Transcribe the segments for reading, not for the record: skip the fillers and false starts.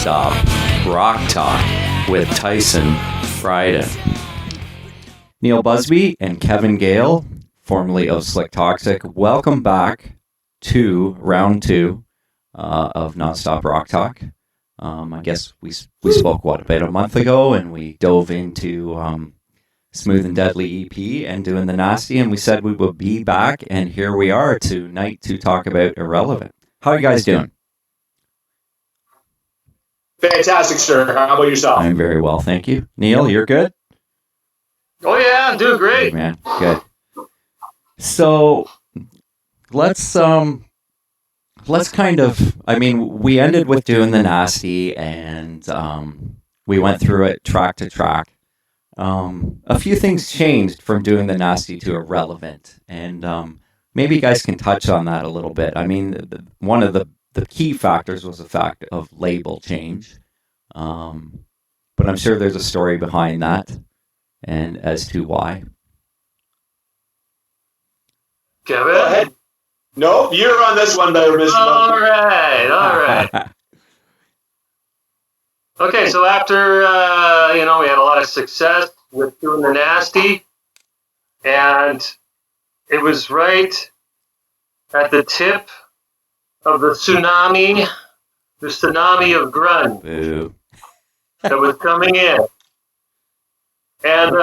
Non-Stop Rock Talk with Tyson Frieden. Neal Busby and Kevin Gale, formerly of Slik Toxik, welcome back to round 2 of Non-Stop Rock Talk. I guess we spoke, about a month ago, and we dove into Smooth and Deadly EP and Doing the Nasty, and we said we would be back, and here we are tonight to talk about Irrelevant. How are you guys doing? Fantastic, sir. How about yourself? I'm very well, thank you. Neal, you're good? Oh yeah, I'm doing great. Good, man. Good. So let's kind of, we ended with Doing the Nasty, and we went through it track to track. A few things changed from Doing the Nasty to Irrelevant, and maybe you guys can touch on that a little bit. I mean, one of the key factors was the fact of label change, but I'm sure there's a story behind that, and as to why. Kevin? Go ahead. No, you're on this one, though, Mr. All right. Okay, so after, we had a lot of success with Doing the Nasty, and it was right at the tip of the tsunami of grunge. Boo. That was coming in. And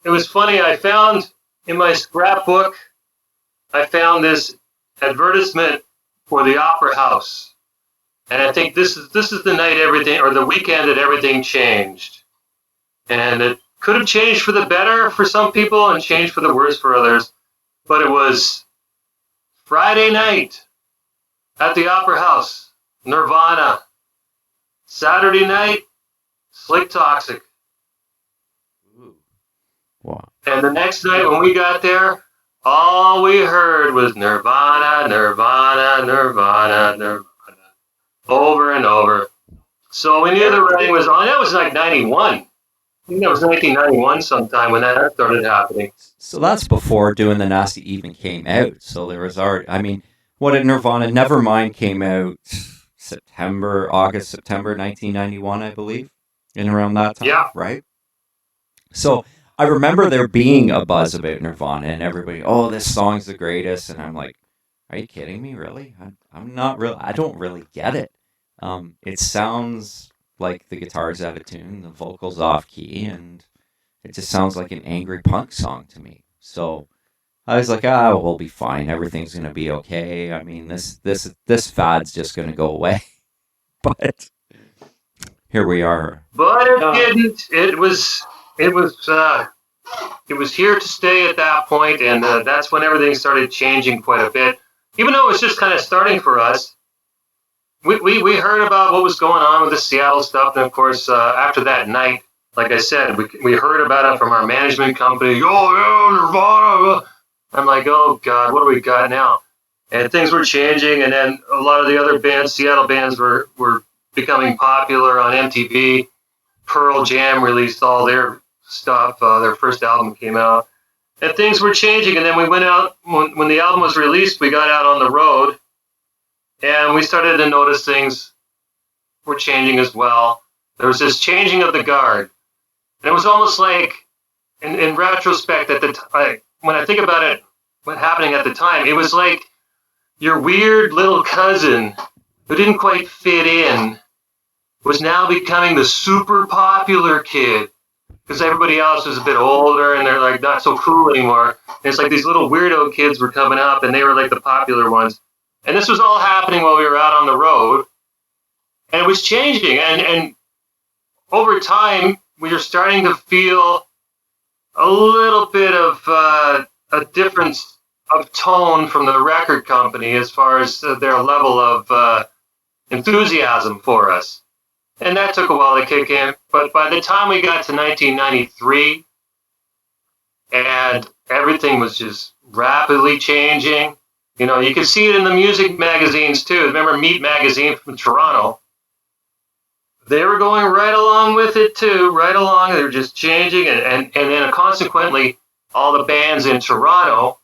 it was funny, I found in my scrapbook, I found this advertisement for the Opera House. And I think this is the night everything, or the weekend that everything changed. And it could have changed for the better for some people and changed for the worse for others. But it was Friday night at the Opera House, Nirvana. Saturday night, Slik Toxik. Wow. And the next night when we got there, all we heard was Nirvana, Nirvana, Nirvana, Nirvana, over and over. So we knew the writing was on. That was like 91. I think that was 1991 sometime when that started happening. So that's before Doing the Nasty even came out. So there was already, what did Nirvana? Nevermind came out September 1991, I believe, in around that time, Yeah. Right? So I remember there being a buzz about Nirvana and everybody, oh, this song's the greatest. And I'm like, are you kidding me? Really? I'm not really, I don't really get it. It sounds like the guitar's out of tune, the vocals off key, and it just sounds like an angry punk song to me. So I was like, we'll be fine. Everything's going to be okay. I mean, this fad's just going to go away. But here we are. But it didn't. It was here to stay at that point, and that's when everything started changing quite a bit. Even though it was just kind of starting for us, we heard about what was going on with the Seattle stuff, and of course, after that night, like I said, we heard about it from our management company. Oh, yeah, Nirvana. I'm like, oh God, what do we got now? And things were changing, and then a lot of the other bands, Seattle bands, were becoming popular on MTV. Pearl Jam released all their stuff. Their first album came out. And things were changing, and then we went out, when the album was released, we got out on the road, and we started to notice things were changing as well. There was this changing of the guard. And it was almost like, in retrospect, when I think about it, what happening at the time, it was like your weird little cousin who didn't quite fit in was now becoming the super popular kid. Because everybody else was a bit older and they're like not so cool anymore. And it's like these little weirdo kids were coming up and they were like the popular ones. And this was all happening while we were out on the road. And it was changing. And over time, we were starting to feel a little bit of a difference of tone from the record company as far as their level of enthusiasm for us. And that took a while to kick in. But by the time we got to 1993, and everything was just rapidly changing, you could see it in the music magazines too. Remember Meat Magazine from Toronto? They were going right along with it too, right along. They were just changing. And then consequently, all the bands in Toronto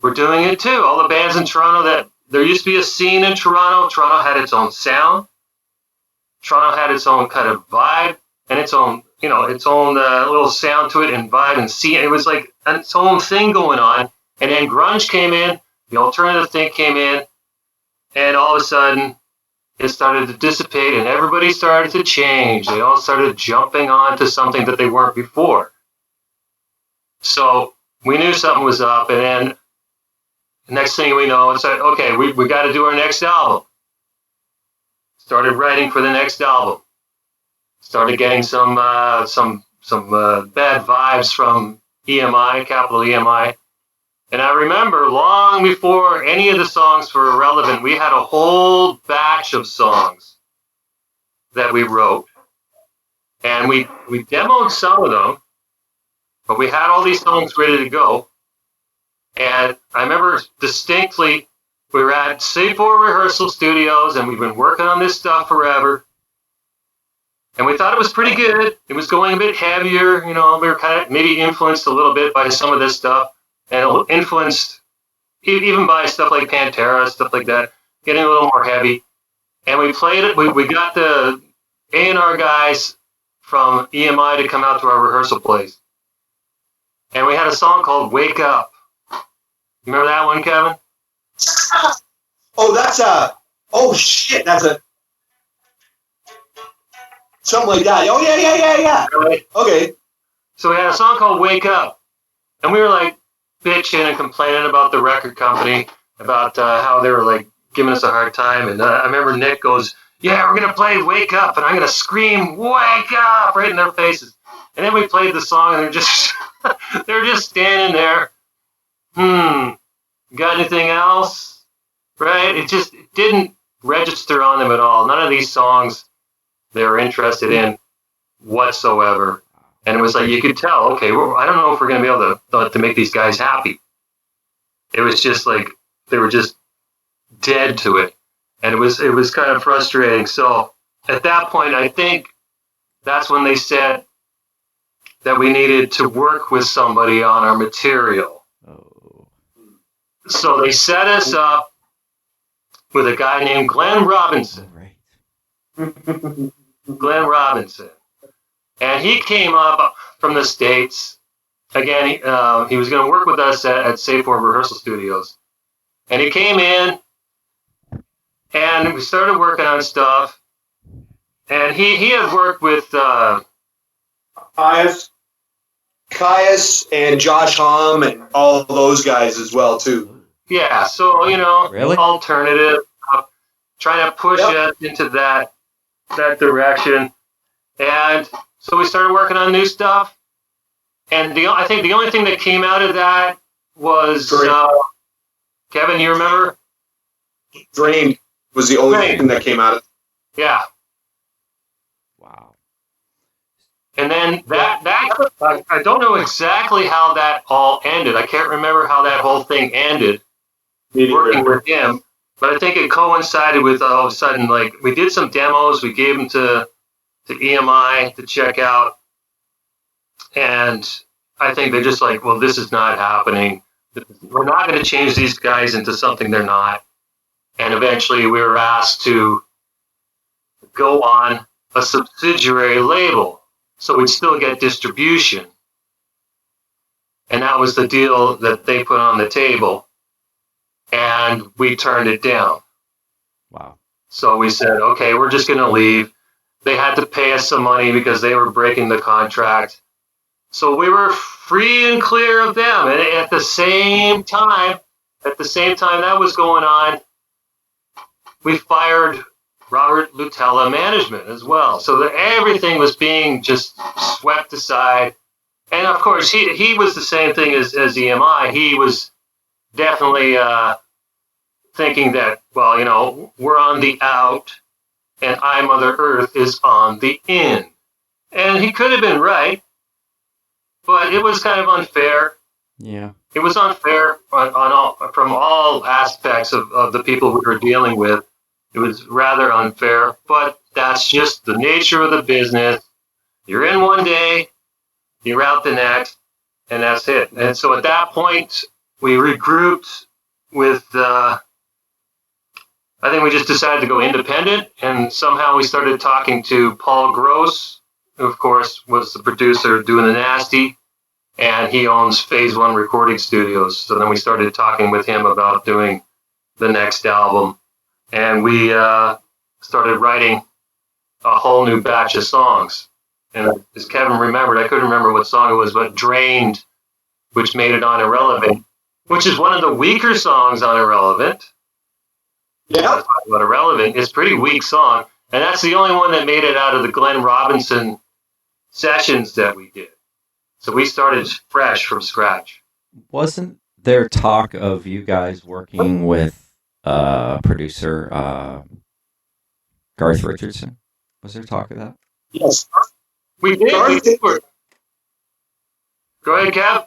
were doing it too. All the bands in Toronto, that there used to be a scene in Toronto. Toronto had its own sound. Toronto had its own kind of vibe and its own, little sound to it and vibe and scene. It was like its own thing going on. And then grunge came in, the alternative thing came in, and all of a sudden it started to dissipate and everybody started to change. They all started jumping on to something that they weren't before. So we knew something was up, and then the next thing we know, it's like, okay, we got to do our next album. Started writing for the next album. Started getting some bad vibes from EMI, capital EMI. And I remember long before any of the songs were relevant, we had a whole batch of songs that we wrote. And we demoed some of them, but we had all these songs ready to go. And I remember distinctly, we were at C4 Rehearsal Studios, and we've been working on this stuff forever. And we thought it was pretty good. It was going a bit heavier. We were kind of maybe influenced a little bit by some of this stuff. And influenced even by stuff like Pantera, stuff like that, getting a little more heavy. And we played it. We got the A&R guys from EMI to come out to our rehearsal place. And we had a song called Wake Up. You remember that one, Kevin? Oh, that's something like that. Oh, yeah. Right. Okay. So we had a song called Wake Up. And we were like, bitching and complaining about the record company, about how they were like giving us a hard time. And I remember Nick goes, yeah, we're going to play Wake Up, and I'm going to scream Wake Up right in their faces. And then we played the song, and they're just standing there. Got anything else? Right? It didn't register on them at all. None of these songs they were interested in whatsoever. And it was like, you could tell, okay, I don't know if we're going to be able to make these guys happy. It was just like, they were just dead to it. And it was kind of frustrating. So at that point, I think that's when they said that we needed to work with somebody on our material. Oh. So they set us up with a guy named Glenn Robinson. Right. Glenn Robinson. And he came up from the States. Again, he was going to work with us at C4 Rehearsal Studios. And he came in, and we started working on stuff. And he had worked with Caius and Josh Homme and all those guys as well, too. Yeah, so, Really? alternative, trying to push us into that direction. And so we started working on new stuff, and I think the only thing that came out of that was, Kevin, you remember? Drained was the only thing that came out of it. Yeah. Wow. And then that I don't know exactly how that all ended. I can't remember how that whole thing ended, working with him, but I think it coincided with all of a sudden, like, we did some demos, we gave them to EMI to check out, and I think they're just like, well, this is not happening. We're not going to change these guys into something they're not. And eventually we were asked to go on a subsidiary label, so we'd still get distribution. And that was the deal that they put on the table, and we turned it down. Wow. So we said, okay, we're just going to leave. They had to pay us some money because they were breaking the contract. So we were free and clear of them. And at the same time that was going on, we fired Robert Lutella Management as well. So that everything was being just swept aside. And of course, he was the same thing as EMI. He was definitely thinking that, well, we're on the out, and I, Mother Earth, is on the in. And he could have been right, but it was kind of unfair. Yeah. It was unfair from all aspects of the people we were dealing with. It was rather unfair, but that's just the nature of the business. You're in one day, you're out the next, and that's it. And so at that point, we regrouped with I think we just decided to go independent, and somehow we started talking to Paul Gross, who, of course, was the producer doing The Nasty, and he owns Phase One Recording Studios. So then we started talking with him about doing the next album, and we started writing a whole new batch of songs. And as Kevin remembered, I couldn't remember what song it was, but Drained, which made it on Irrelevant, which is one of the weaker songs on Irrelevant. Yeah. About Irrelevant, it's a pretty weak song, and that's the only one that made it out of the Glenn Robinson sessions that we did. So we started fresh from scratch. Wasn't there talk of you guys working with producer Garth Richardson? Was there talk of that? Yes. We did. Go ahead, Kev.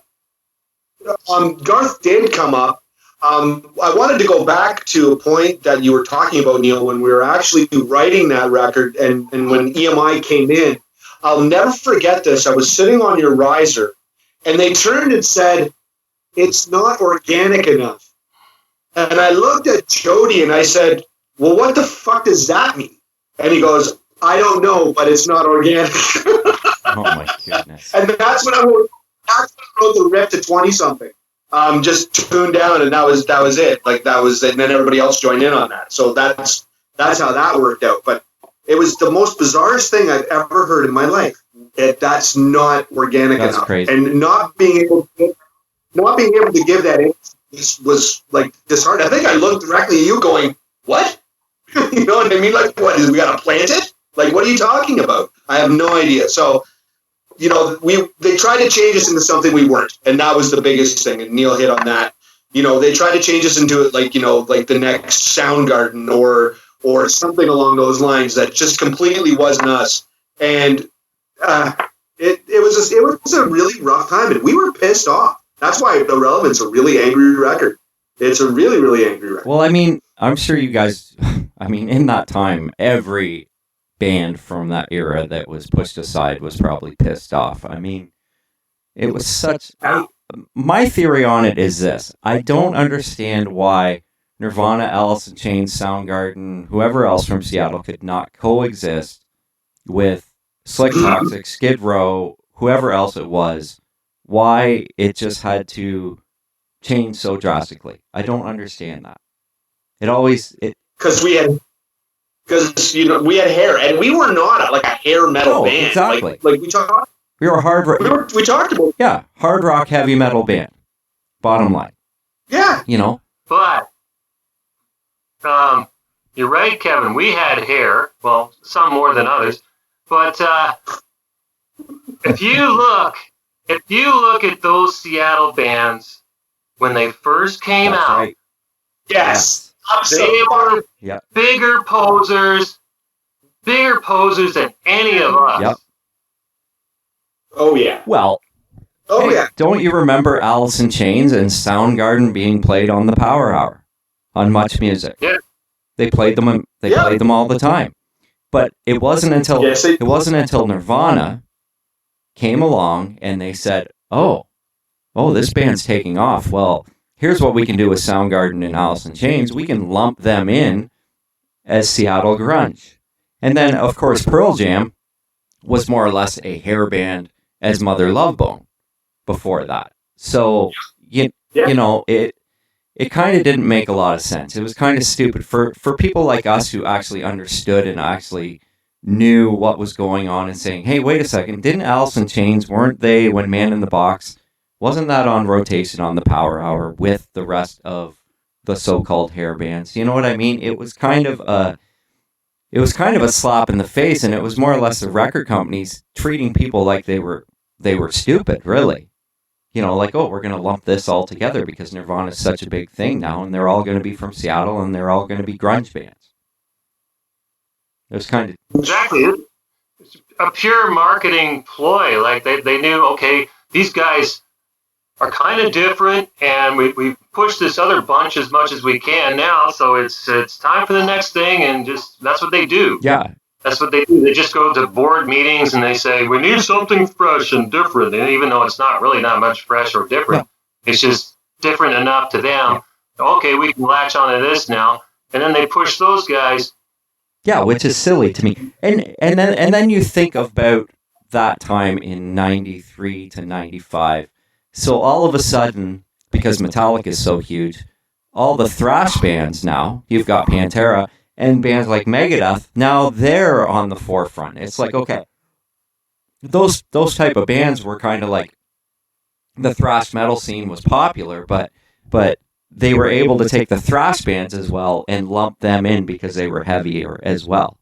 Garth did come up. I wanted to go back to a point that you were talking about, Neal, when we were actually writing that record and when EMI came in. I'll never forget this. I was sitting on your riser, and they turned and said, "It's not organic enough." And I looked at Jody and I said, "Well, what the fuck does that mean?" And he goes, "I don't know, but it's not organic." Oh my goodness. And that's when I wrote the rip to 20-something. Just tuned down, and that was it. Like that was, and then everybody else joined in on that. So that's how that worked out. But it was the most bizarrest thing I've ever heard in my life. That's not organic That's enough, crazy. and not being able to give that was like disheartening. I think I looked directly at you, going, "What?" You know what I mean? Like, what is we got to plant it? Like, what are you talking about? I have no idea. So, you know, they tried to change us into something we weren't, and that was the biggest thing. And Neal hit on that. You know, they tried to change us into it, like, you know, like the next Soundgarden or something along those lines that just completely wasn't us. And it was a really rough time, and we were pissed off. That's why Irrelevant's a really angry record. It's a really, really angry record. Well, I mean, I'm sure you guys, I mean, in that time, every band from that era that was pushed aside was probably pissed off. I mean, it was such... my theory on it is this. I don't understand why Nirvana, Alice in Chains, Soundgarden, whoever else from Seattle could not coexist with Slik Toxik, Skid Row, whoever else it was. Why it just had to change so drastically. I don't understand that. Because we had hair, and we were not like a hair metal band. Exactly. Like we talked. We were hard rock. We talked about. Yeah, hard rock, heavy metal band. Bottom line. Yeah. You know. But you're right, Kevin. We had hair. Well, some more than others. But if you look at those Seattle bands when they first came out, right. Yes. They were bigger posers than any of us. Yep. Oh, yeah. Well, don't you remember Alice in Chains and Soundgarden being played on the Power Hour on Much Music? Yeah. They played them. Played them all the time. But it wasn't until Nirvana came along and they said, "Oh, this band's taking off. Well, here's what we can do with Soundgarden and Alice in Chains. We can lump them in as Seattle grunge." And then, of course, Pearl Jam was more or less a hair band as Mother Love Bone before that. So, you know, it kind of didn't make a lot of sense. It was kind of stupid for people like us who actually understood and actually knew what was going on and saying, "Hey, wait a second, didn't Alice in Chains, weren't they, when Man in the Box, wasn't that on rotation on the Power Hour with the rest of the so-called hair bands?" You know what I mean? It was kind of a slap in the face, and it was more or less the record companies treating people like they were stupid, really. You know, like, "Oh, we're going to lump this all together because Nirvana is such a big thing now, and they're all going to be from Seattle, and they're all going to be grunge bands." It was kind of... Exactly. It's a pure marketing ploy. Like, they knew, okay, these guys are kind of different, and we push this other bunch as much as we can now, so it's time for the next thing, and just that's what they do. Yeah. That's what they do. They just go to board meetings and they say, "We need something fresh and different," and even though it's not really that much fresh or different, it's just different enough to them. Okay, we can latch onto this now. and then they push those guys. Yeah, which is silly to me. And then you think about that time in 93 to 95. So all of a sudden, because Metallica is so huge, all the thrash bands now, you've got Pantera and bands like Megadeth, now they're on the forefront. It's like, okay, those type of bands were kind of like, the thrash metal scene was popular, but they were able to take the thrash bands as well and lump them in because they were heavier as well,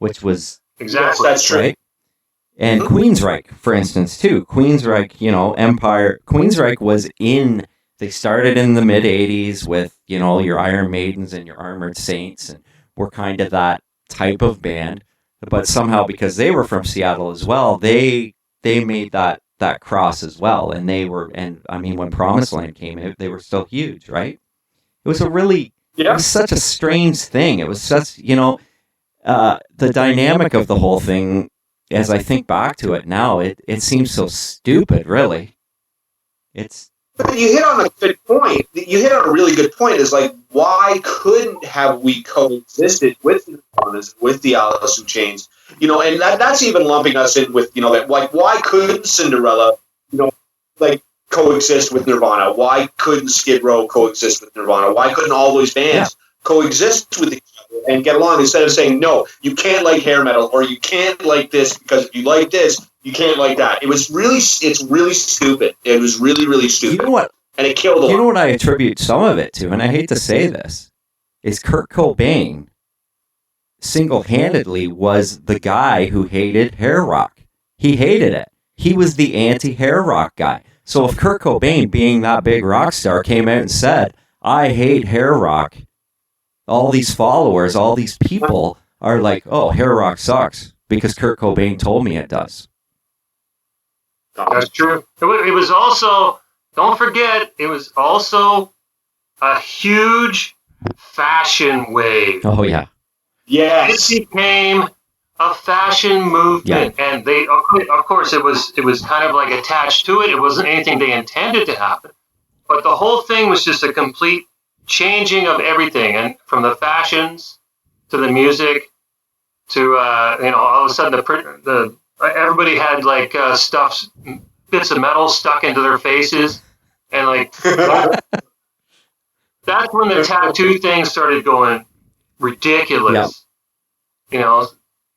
which was Exactly. Yes, that's true. right. And Queensryche, for instance, too. Queensryche, Empire. Queensryche was in. They started in the mid '80s with your Iron Maidens and your Armored Saints, and were kind of that type of band. But somehow, because they were from Seattle as well, they made that cross as well, and they were. And I mean, when Promised Land came out, they were still huge, right? It was it was such a strange thing. It was such, the dynamic of the whole thing. As I think back to it now, it seems so stupid, really. But you hit on a good point. You hit on a really good point. Is like, why couldn't have we coexisted with the Nirvanas, with the Alice in Chains? And that's even lumping us in with that. Like, why couldn't Cinderella, coexist with Nirvana? Why couldn't Skid Row coexist with Nirvana? Why couldn't all those bands coexist with each other and get along, instead of saying, no, you can't like hair metal, or you can't like this because if you like this, you can't like that. It's really stupid. It was really, really stupid. You know what? And it killed a lot. You know what I attribute some of it to, and I hate to say this, is Kurt Cobain single-handedly was the guy who hated hair rock. He hated it. He was the anti-hair rock guy. So if Kurt Cobain, being that big rock star, came out and said, I hate hair rock, all these followers, all these people are like, oh, hair rock sucks because Kurt Cobain told me it does. That's true. It was also, don't forget, it was also a huge fashion wave. Oh, yeah. Yes. It became a fashion movement. Yeah. And they, of course, it was kind of like attached to it. It wasn't anything they intended to happen. But the whole thing was just a complete changing of everything. And from the fashions to the music to, all of a sudden the everybody had like bits of metal stuck into their faces, and like that's when the tattoo thing started going ridiculous. Yeah.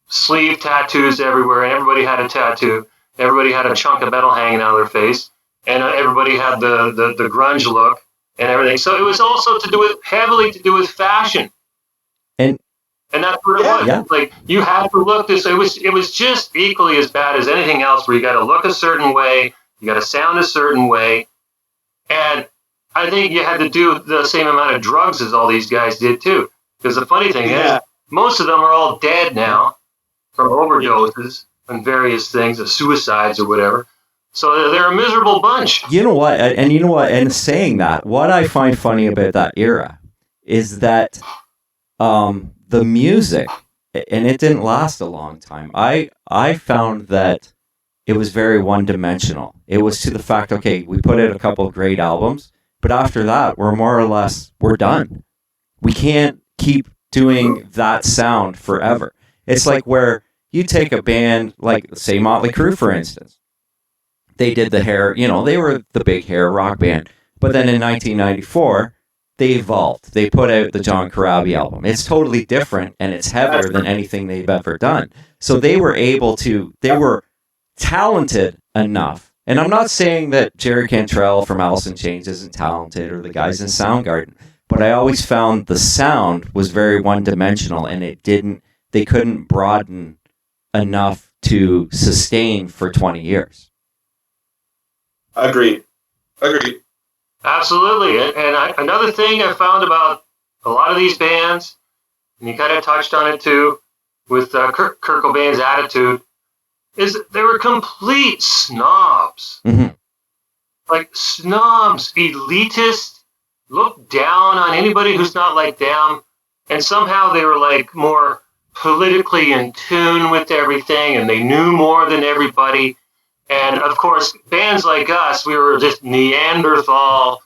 Sleeve tattoos everywhere, and everybody had a tattoo. Everybody had a chunk of metal hanging out of their face, and everybody had the grunge look and everything. So it was also heavily to do with fashion. And that's what it was. Yeah. Like, you had to look this. It was just equally as bad as anything else, where you got to look a certain way, you got to sound a certain way, and I think you had to do the same amount of drugs as all these guys did too. Because the funny thing is, most of them are all dead now from overdoses and various things, of suicides or whatever. So they're a miserable bunch. You know what? And saying that, what I find funny about that era is that the music, and it didn't last a long time. I found that it was very one-dimensional. It was to the fact, okay, we put out a couple of great albums, but after that, we're done. We can't keep doing that sound forever. It's like where you take a band like, say, Motley Crue, for instance. They did the hair, they were the big hair rock band. But then in 1994, they evolved. They put out the John Corabi album. It's totally different, and it's heavier than anything they've ever done. So they were they were talented enough. And I'm not saying that Jerry Cantrell from Alice in Chains isn't talented, or the guys in Soundgarden, but I always found the sound was very one-dimensional, and they couldn't broaden enough to sustain for 20 years. Agreed. Absolutely. And another thing I found about a lot of these bands, and you kind of touched on it too, with Kurt Cobain's attitude, is that they were complete snobs. Mm-hmm. Like snobs, elitist, look down on anybody who's not like them. And somehow they were like more politically in tune with everything, and they knew more than everybody. And of course, bands like us, we were just Neanderthal,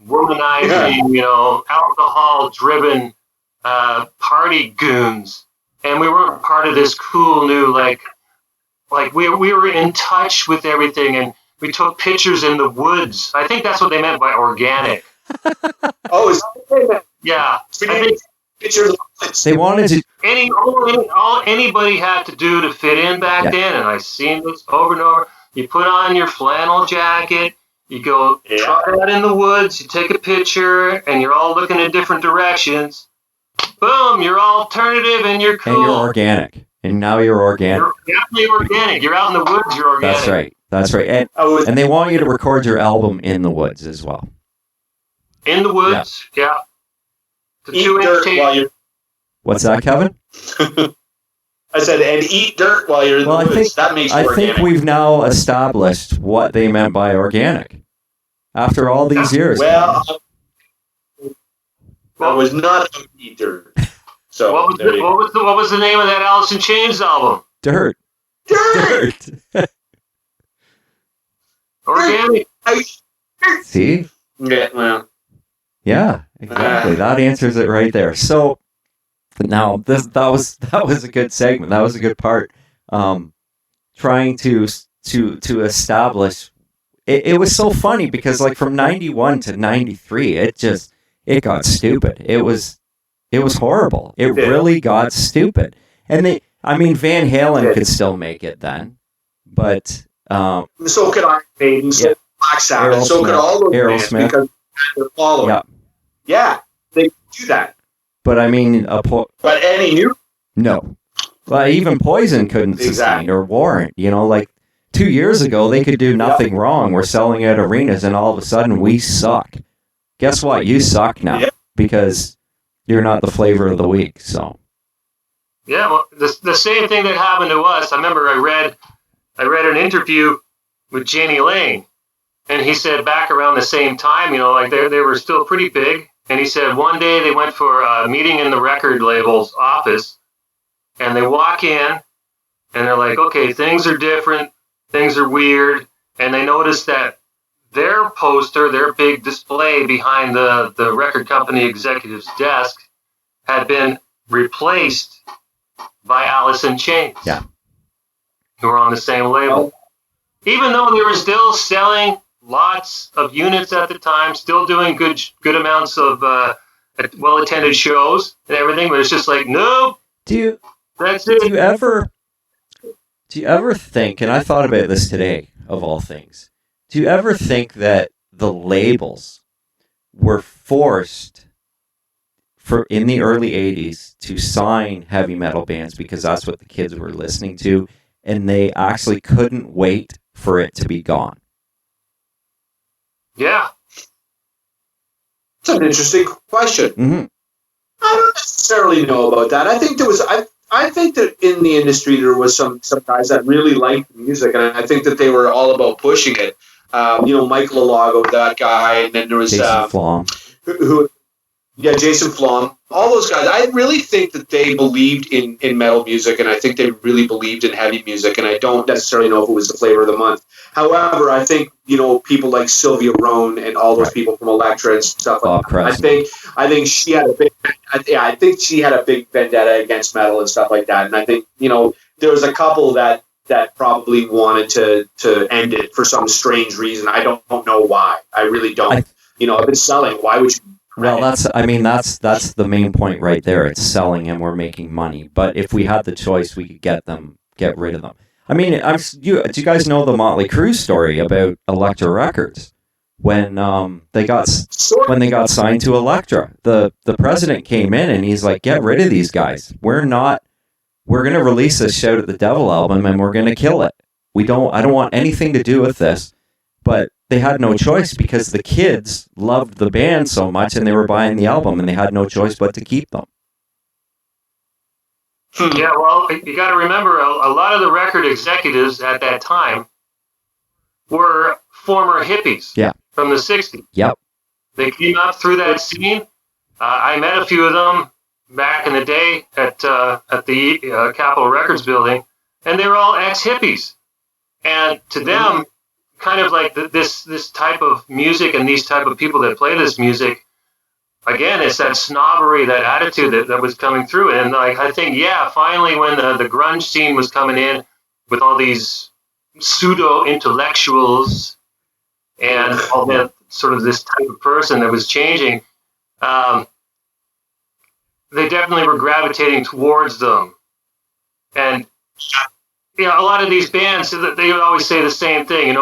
womanizing, alcohol-driven party goons, and we weren't part of this cool new like we were in touch with everything, and we took pictures in the woods. I think that's what they meant by organic. Oh, is that Yeah, I think pictures? They wanted to. all anybody had to do to fit in back then, and I've seen this over and over. You put on your flannel jacket, you go trot out in the woods, you take a picture, and you're all looking in different directions. Boom, you're alternative and you're cool. And you're organic. And now you're organic. You're definitely organic. You're out in the woods, you're organic. That's right. And they want you to record your album in the woods as well. In the woods, yeah. Eat dirt while you're... What's that, Kevin? I said, and eat dirt while you're in the woods. That makes it organic. I think we've now established what they meant by organic. After all these years. Well, I was not about to eat dirt. So what was the name of that Alice in Chains album? Dirt. Organic. See? Yeah, well. Yeah, exactly. That answers it right there. So now that was a good segment. That was a good part. Trying to establish it was so funny because like from 91 to 93, it got stupid. It was horrible. It really got stupid. And Van Halen could still make it then, but so could Iron Maiden, so could Black Sabbath, so could all those bands because they're following. Yeah, they do that. But but any new? No. Well, even Poison couldn't sustain or Warrant. Like 2 years ago, they could do nothing wrong. We're selling at arenas, and all of a sudden, we suck. Guess what? You suck now because you're not the flavor of the week. So. Yeah, well, the same thing that happened to us. I remember I read an interview with Jenny Lane, and he said back around the same time, like they were still pretty big. And he said one day they went for a meeting in the record label's office, and they walk in, and they're like, okay, things are different, things are weird, and they noticed that their poster, their big display behind the record company executive's desk had been replaced by Alice in Chains, who were on the same label. Even though they were still selling lots of units at the time, still doing good amounts of well-attended shows and everything, but it's just like, nope. That's it. Do you ever think, and I thought about this today, of all things, do you ever think that the labels were forced in the early 80s to sign heavy metal bands because that's what the kids were listening to, and they actually couldn't wait for it to be gone? Yeah. That's an interesting question. Mm-hmm. I don't necessarily know about that. I think I think that in the industry there was some guys that really liked the music, and I think that they were all about pushing it. Michael Alago, that guy, and then there was Jason Flom. Jason Flom. All those guys. I really think that they believed in metal music, and I think they really believed in heavy music, and I don't necessarily know if it was the flavor of the month. However, I think, people like Sylvia Rohn and all those people from Elektra and stuff like that. I think she had a big vendetta against metal and stuff like that. And I think, there was a couple that probably wanted to end it for some strange reason. I don't know why. I really don't. If it's selling, why would you? Well, that's the main point right there. It's selling and we're making money. But if we had the choice, we could get rid of them. Do you guys know the Motley Crue story about Elektra Records when they got signed to Elektra? The president came in and he's like, "Get rid of these guys. We're going to release this Shout at the Devil album and we're going to kill it. I don't want anything to do with this." But they had no choice because the kids loved the band so much and they were buying the album and they had no choice but to keep them. Yeah, well, you got to remember, a lot of the record executives at that time were former hippies from the 60s. Yep. They came up through that scene. I met a few of them back in the day at the Capitol Records building, and they were all ex-hippies. And to them, kind of like this type of music and these type of people that play this music again, it's that snobbery, that attitude that was coming through. And like, I think, finally when the grunge scene was coming in with all these pseudo-intellectuals and all that sort of this type of person that was changing, they definitely were gravitating towards them. And, a lot of these bands, they would always say the same thing,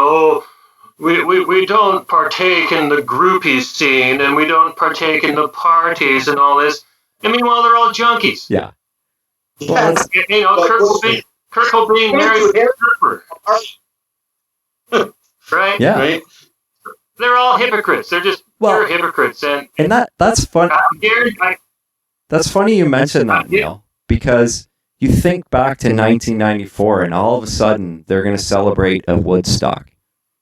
we don't partake in the groupie scene, and we don't partake in the parties and all this. And meanwhile, they're all junkies. Yeah. Well, Kurt Cobain married Surfer. Right? Yeah. Right? They're all hypocrites. They're just pure hypocrites. And that's fun. That's funny you mentioned that, Neal, because you think back to 1994, and all of a sudden they're going to celebrate a Woodstock.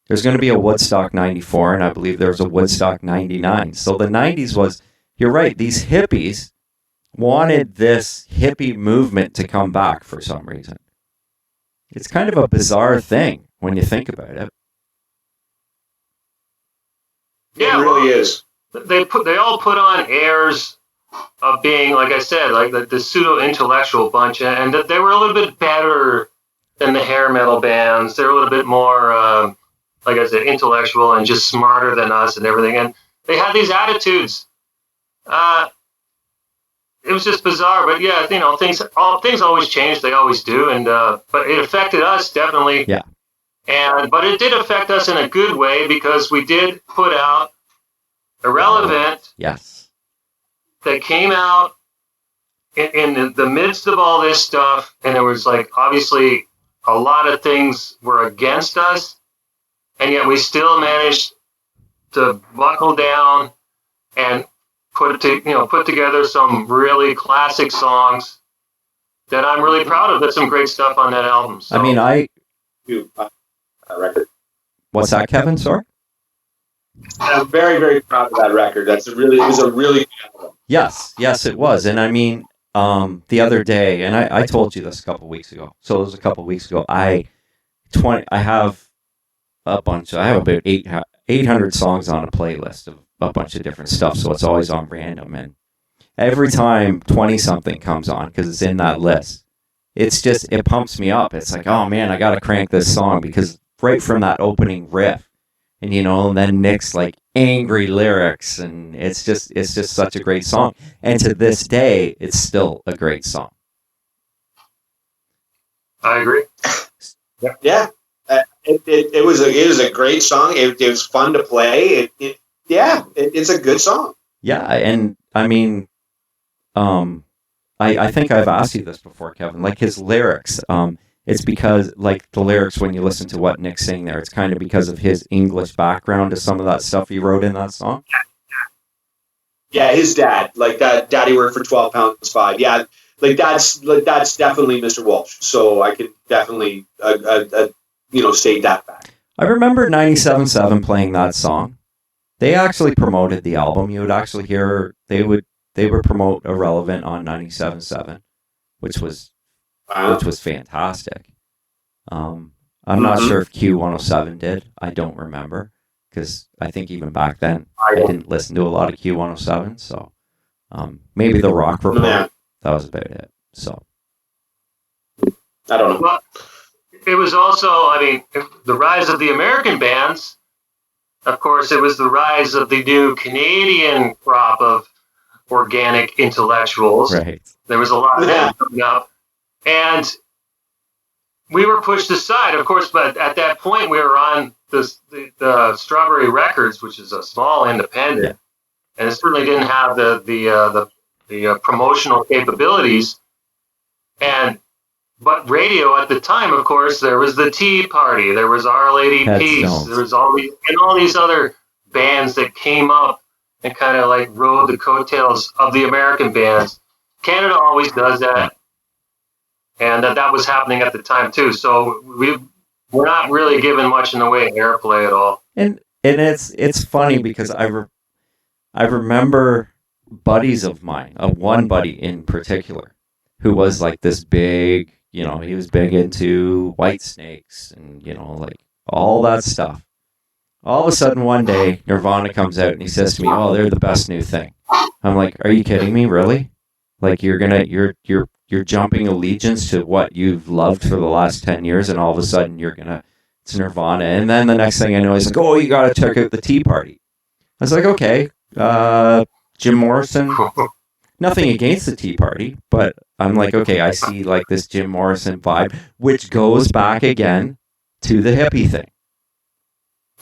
There's going to be a Woodstock 94, and I believe there was a Woodstock 99. So the 90s was, you're right, these hippies wanted this hippie movement to come back for some reason. It's kind of a bizarre thing when you think about it. Yeah, it really is. They all put on airs of being, like I said, like the pseudo-intellectual bunch, and that they were a little bit better than the hair metal bands. They were a little bit more, like I said, intellectual and just smarter than us and everything. And they had these attitudes. It was just bizarre, but yeah, things always change. They always do, and but it affected us definitely. Yeah. But it did affect us in a good way, because we did put out Irrelevant. Yes. That came out in the midst of all this stuff, and there was like obviously a lot of things were against us, and yet we still managed to buckle down and put together some really classic songs that I'm really proud of. There's some great stuff on that album. So. I mean, record. What's that, Kevin? Sorry. I'm very, very proud of that record. It was a really good album. Yes, it was. And I mean, the other day, and I told you this a couple weeks ago. So it was a couple weeks ago. I have a bunch. I have about 800 songs on a playlist of a bunch of different stuff. So it's always on random. And every time 20 something comes on, because it's in that list, it pumps me up. It's like, oh man, I got to crank this song, because right from that opening riff, and and then Nick's like angry lyrics, and it's just such a great song. And to this day, it's still a great song. I agree. Yeah, it was a great song. It was fun to play. It's a good song. Yeah, and I mean, I think I've asked you this before, Kevin. Like his lyrics, it's because like the lyrics, when you listen to what Nick's saying there, it's kind of because of his English background to some of that stuff he wrote in that song. Yeah, his dad, like that. Daddy worked for 12 pounds 5. Yeah, like that's definitely Mr. Walsh. So I could definitely state that fact. I remember 97.7 playing that song. They actually promoted the album. You would actually hear they would promote Irrelevant on 97.7, which was fantastic. I'm not sure if Q107 did. I don't remember, because I think even back then I didn't listen to a lot of Q107. So maybe the Rock Report. That was about it. So I don't know. Well, it was also, I mean, the rise of the American bands. Of course, it was the rise of the new Canadian crop of organic intellectuals. Right. There was a lot of them coming up. And we were pushed aside, of course, but at that point we were on the Strawberry Records, which is a small independent, and it certainly didn't have the promotional capabilities. But radio at the time, of course, there was the Tea Party, there was Our Lady Peace, there was all these other bands that came up and kind of like rode the coattails of the American bands. Canada always does that. And that was happening at the time too. So we're not really given much in the way of airplay at all. And it's funny because I remember buddies of mine, one buddy in particular, who was like this big, he was big into White Snakes and, like all that stuff. All of a sudden one day, Nirvana comes out and he says to me, "Oh, they're the best new thing." I'm like, are you kidding me? Really? Like you're jumping allegiance to what you've loved for the last 10 years, and all of a sudden it's Nirvana. And then the next thing I know, he's like, oh, you got to check out the Tea Party. I was like, okay, Jim Morrison. Nothing against the Tea Party, but I'm like, okay, I see like this Jim Morrison vibe, which goes back again to the hippie thing.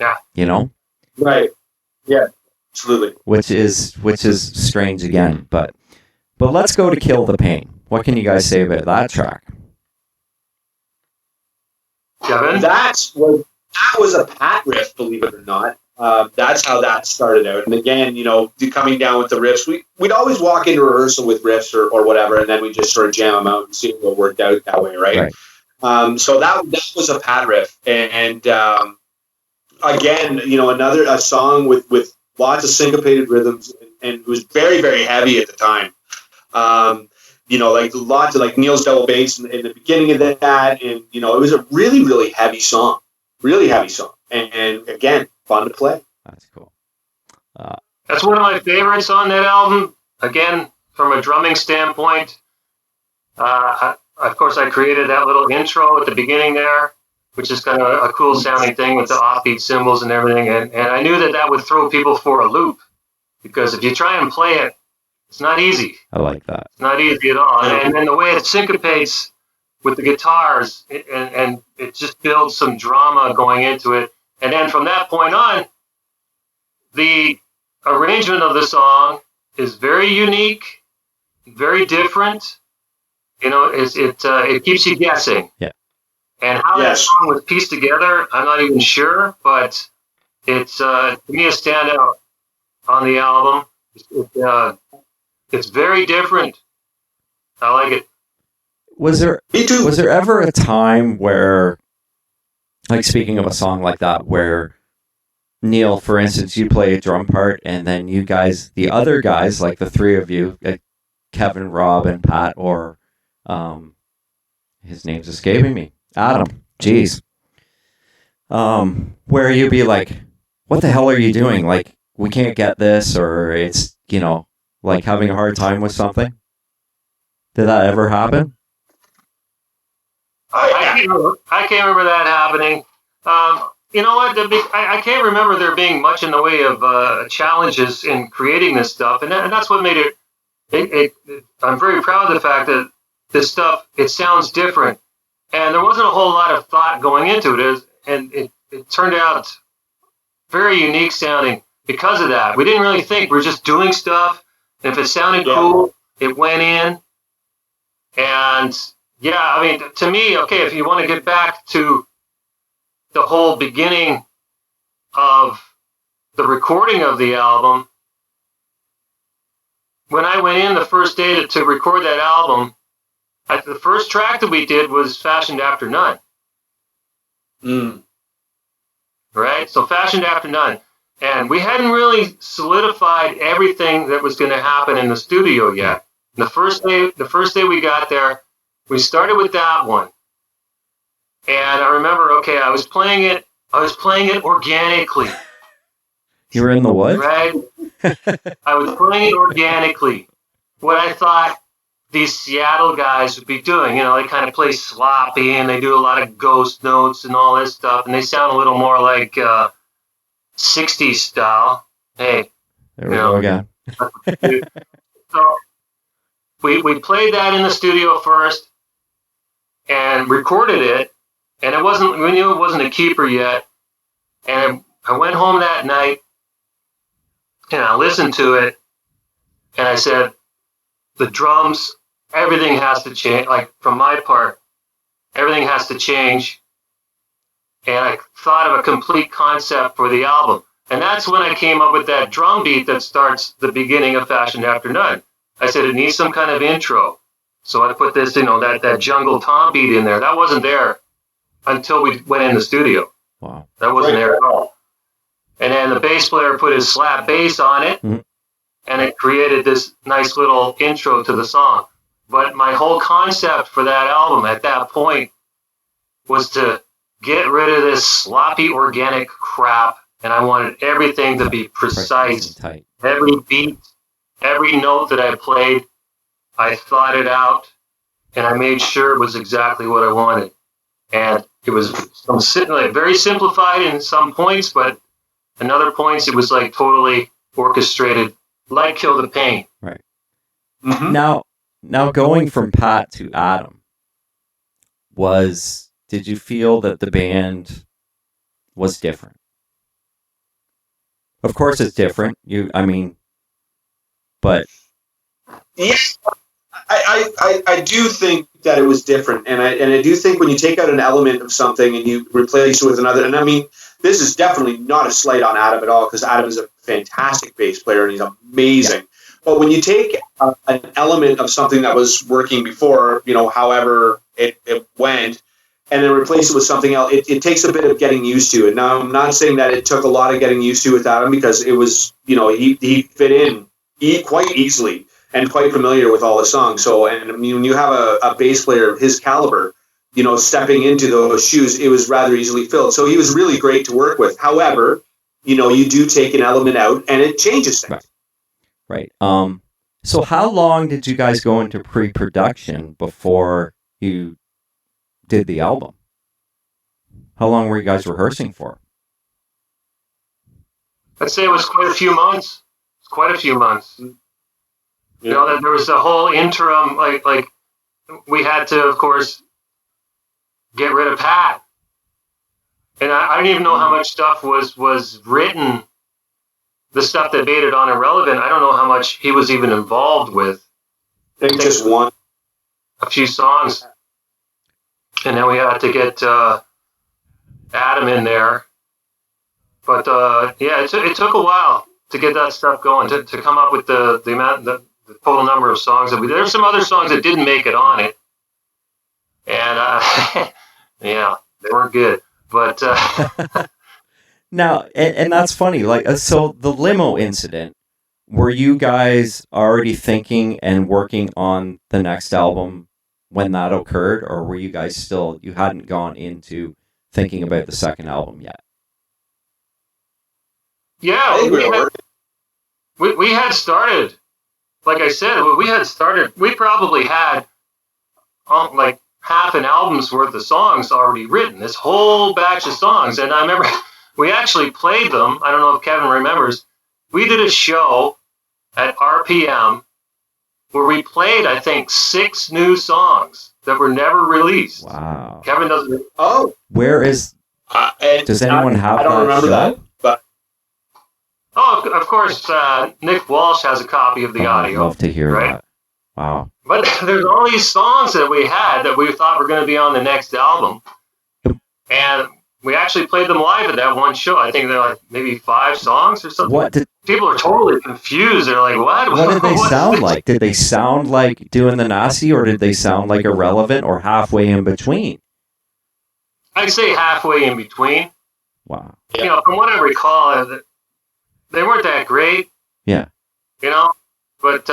Yeah. You know? Right. Yeah. Absolutely. Which is strange again, but let's go to Kill the Pain. What can you guys say about that track? Kevin? That was a Pat riff, believe it or not. That's how that started out. And again, coming down with the riffs, we'd always walk into rehearsal with riffs or whatever, and then we just sort of jam them out and see if it worked out that way, right? So that was a Pat riff, and again, a song with lots of syncopated rhythms, and it was very, very heavy at the time. Like lots of like Neal's double bass in the beginning of that, and it was a really, really heavy song, and again, fun to play. That's cool. That's one of my favorites on that album. Again, from a drumming standpoint, of course, I created that little intro at the beginning there, which is kind of a cool sounding thing with the offbeat cymbals and everything. And I knew that would throw people for a loop, because if you try and play it, it's not easy. I like that. It's not easy at all. And then the way it syncopates with the guitars, and it just builds some drama going into it. And then from that point on, the arrangement of the song is very unique, very different. It keeps you guessing. Yeah. And how that song was pieced together, I'm not even sure, but it's to me a standout on the album. It's very different. I like it. Was there ever a time where, like, speaking of a song like that, where Neal, for instance, you play a drum part, and then you guys, the other guys, like the three of you, Kevin, Rob, and Pat, or his name's escaping me, Adam, jeez, where you'd be like, what the hell are you doing? Like, we can't get this, or it's, like having a hard time with something? Did that ever happen? I can't remember that happening. You know what? I can't remember there being much in the way of challenges in creating this stuff, and that's what made it. I'm very proud of the fact that this stuff, it sounds different, and there wasn't a whole lot of thought going into it, and it turned out very unique sounding because of that. We didn't really think. We were just doing stuff, and if it sounded cool, it went in, and to me, okay, if you want to get back to the whole beginning of the recording of the album, when I went in the first day to record that album, the first track that we did was Fashioned After None. Right? So Fashioned After None. And we hadn't really solidified everything that was going to happen in the studio yet. The first day we got there, we started with that one. And I remember, okay, I was playing it organically. You were in the woods? Right? I was playing it organically. What I thought these Seattle guys would be doing, they kind of play sloppy, and they do a lot of ghost notes and all this stuff, and they sound a little more like 60s style. Hey. There we go again. So we played that in the studio first and recorded it, and we knew it wasn't a keeper yet. And I went home that night and I listened to it, and I said, the drums, everything has to change. Like, from my part, everything has to change. And I thought of a complete concept for the album. And that's when I came up with that drum beat that starts the beginning of Fashioned After None. I said, it needs some kind of intro. So I put this, that jungle tom beat in there. That wasn't there until we went in the studio. Wow. That wasn't there at all. And then the bass player put his slap bass on it, and it created this nice little intro to the song. But my whole concept for that album at that point was to get rid of this sloppy organic crap, and I wanted everything to be precise. Every beat every note that I played, I thought it out, and I made sure it was exactly what I wanted. And it was like very simplified in some points, but in other points it was like totally orchestrated, like Kill the Pain. Right. Mm-hmm. Now going from Pat to Adam, did you feel that the band was different? Of course it's different. But Yes, I do think that it was different, and I do think when you take out an element of something and you replace it with another, and I mean, this is definitely not a slight on Adam at all, because Adam is a fantastic bass player and he's amazing. Yeah. But when you take an element of something that was working before, however it went, and then replace it with something else, it takes a bit of getting used to. And now I'm not saying that it took a lot of getting used to with Adam, because it was, he fit in quite easily and quite familiar with all the songs. So, and I mean, when you have a bass player of his caliber, stepping into those shoes, it was rather easily filled. So he was really great to work with. However, you do take an element out and it changes things. Right. So how long did you guys go into pre-production before you did the album? How long were you guys rehearsing for? I'd say it was quite a few months. Yeah. There was a whole interim, like we had to, of course, get rid of Pat. And I don't even know how much stuff was written, the stuff that made it on Irrelevant. I don't know how much he was even involved with. I think just one. A few songs. And then we had to get Adam in there. But it took a while to get that stuff going, to come up with the total number of songs that there's some other songs that didn't make it on it. And yeah, they weren't good. But now, and that's funny. So the limo incident, were you guys already thinking and working on the next album when that occurred, or were you guys you hadn't gone into thinking about the second album yet? Yeah, we had started. Like I said, we probably had like half an album's worth of songs already written, this whole batch of songs. And I remember we actually played them. I don't know if Kevin remembers. We did a show at RPM where we played, I think, 6 new songs that were never released. Wow. Kevin doesn't. Oh. Where is... does anyone have that? I don't remember that. But. Oh, of course, Nick Walsh has a copy of the audio. I'd love to hear that. Wow. But there's all these songs that we had that we thought were going to be on the next album. And we actually played them live at that one show. I think they're like maybe 5 songs or something. People are totally confused. They're like, what? What did they sound like? Did they sound like Doing the Nasty, or did they sound like Irrelevant, or halfway in between? I'd say halfway in between. Wow. From what I recall, they weren't that great. Yeah. But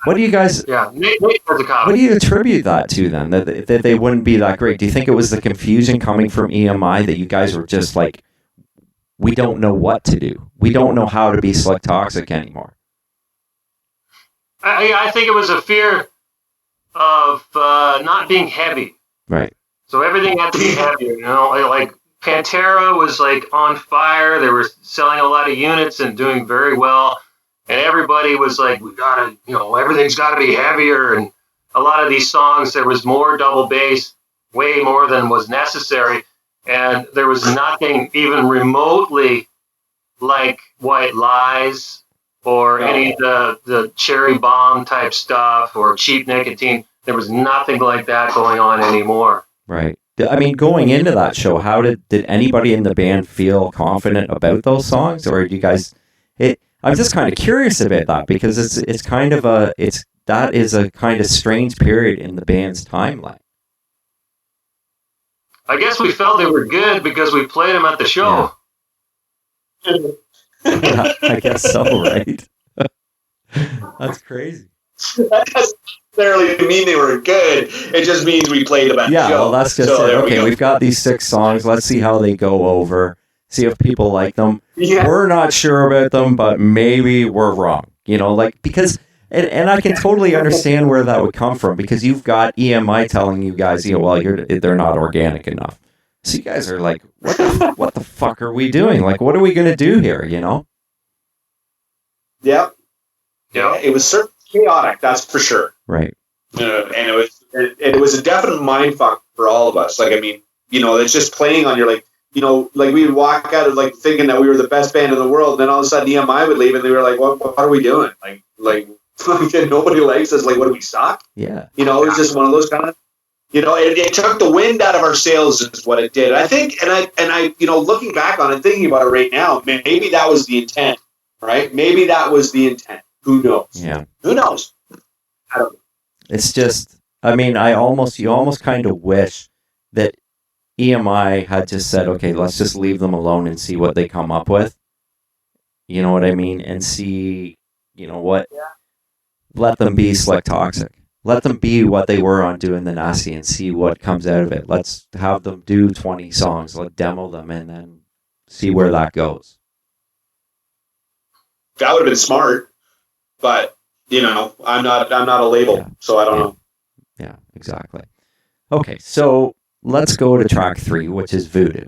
what do you guys? Yeah, Nate has a copy. What do you attribute that to then? That they wouldn't be that great? Do you think it was the confusion coming from EMI that you guys were just like, we don't know what to do. We don't know how to be Slik Toxik anymore. I think it was a fear of not being heavy. Right. So everything had to be heavier. Like Pantera was like on fire. They were selling a lot of units and doing very well. And everybody was like, we gotta, everything's gotta be heavier. And a lot of these songs, there was more double bass, way more than was necessary. And there was nothing even remotely like White Lies or any of the Cherry Bomb type stuff or Cheap Nicotine. There was nothing like that going on anymore. Right. I mean, going into that show, how did anybody in the band feel confident about those songs? Or do you guys... I'm just kind of curious about that, because it's kind of that is a kind of strange period in the band's timeline. I guess we felt they were good because we played them at the show. Yeah, I guess so, right? That's crazy. That doesn't necessarily mean they were good. It just means we played them at the show. Yeah, well, that's just it. Okay, we've got these 6 songs. Let's see how they go over. see if people like them. Yeah. We're not sure about them, but maybe we're wrong. Like, because, and I can totally understand where that would come from, because you've got EMI telling you guys, well, they're not organic enough. So you guys are like, what the fuck are we doing? Like, what are we going to do here, Yeah. Yeah. It was certainly chaotic, that's for sure. Right. And it was a definite mindfuck for all of us. Like, I mean, it's just playing on your, like, like we would walk out of, like, thinking that we were the best band in the world, and then all of a sudden EMI would leave, and they were like, what are we doing? Like nobody likes us. Like, what do we suck? Yeah. It was just one of those kind of, it took the wind out of our sails is what it did. I think, and I, looking back on it, thinking about it right now, maybe that was the intent, right? Maybe that was the intent. Who knows? Yeah. Who knows? I don't know. It's just, I mean, you almost kind of wish that EMI had just said, okay, let's just leave them alone and see what they come up with. You know what I mean? And see, what, let them be Slik Toxik. Let them be what they were on Doing the Nasty and see what comes out of it. Let's have them do 20 songs, let's demo them, and then see where that goes. That would have been smart, but I'm not a label, so I don't know. Yeah, exactly. Okay, so let's go to track 3, which is Voodoo.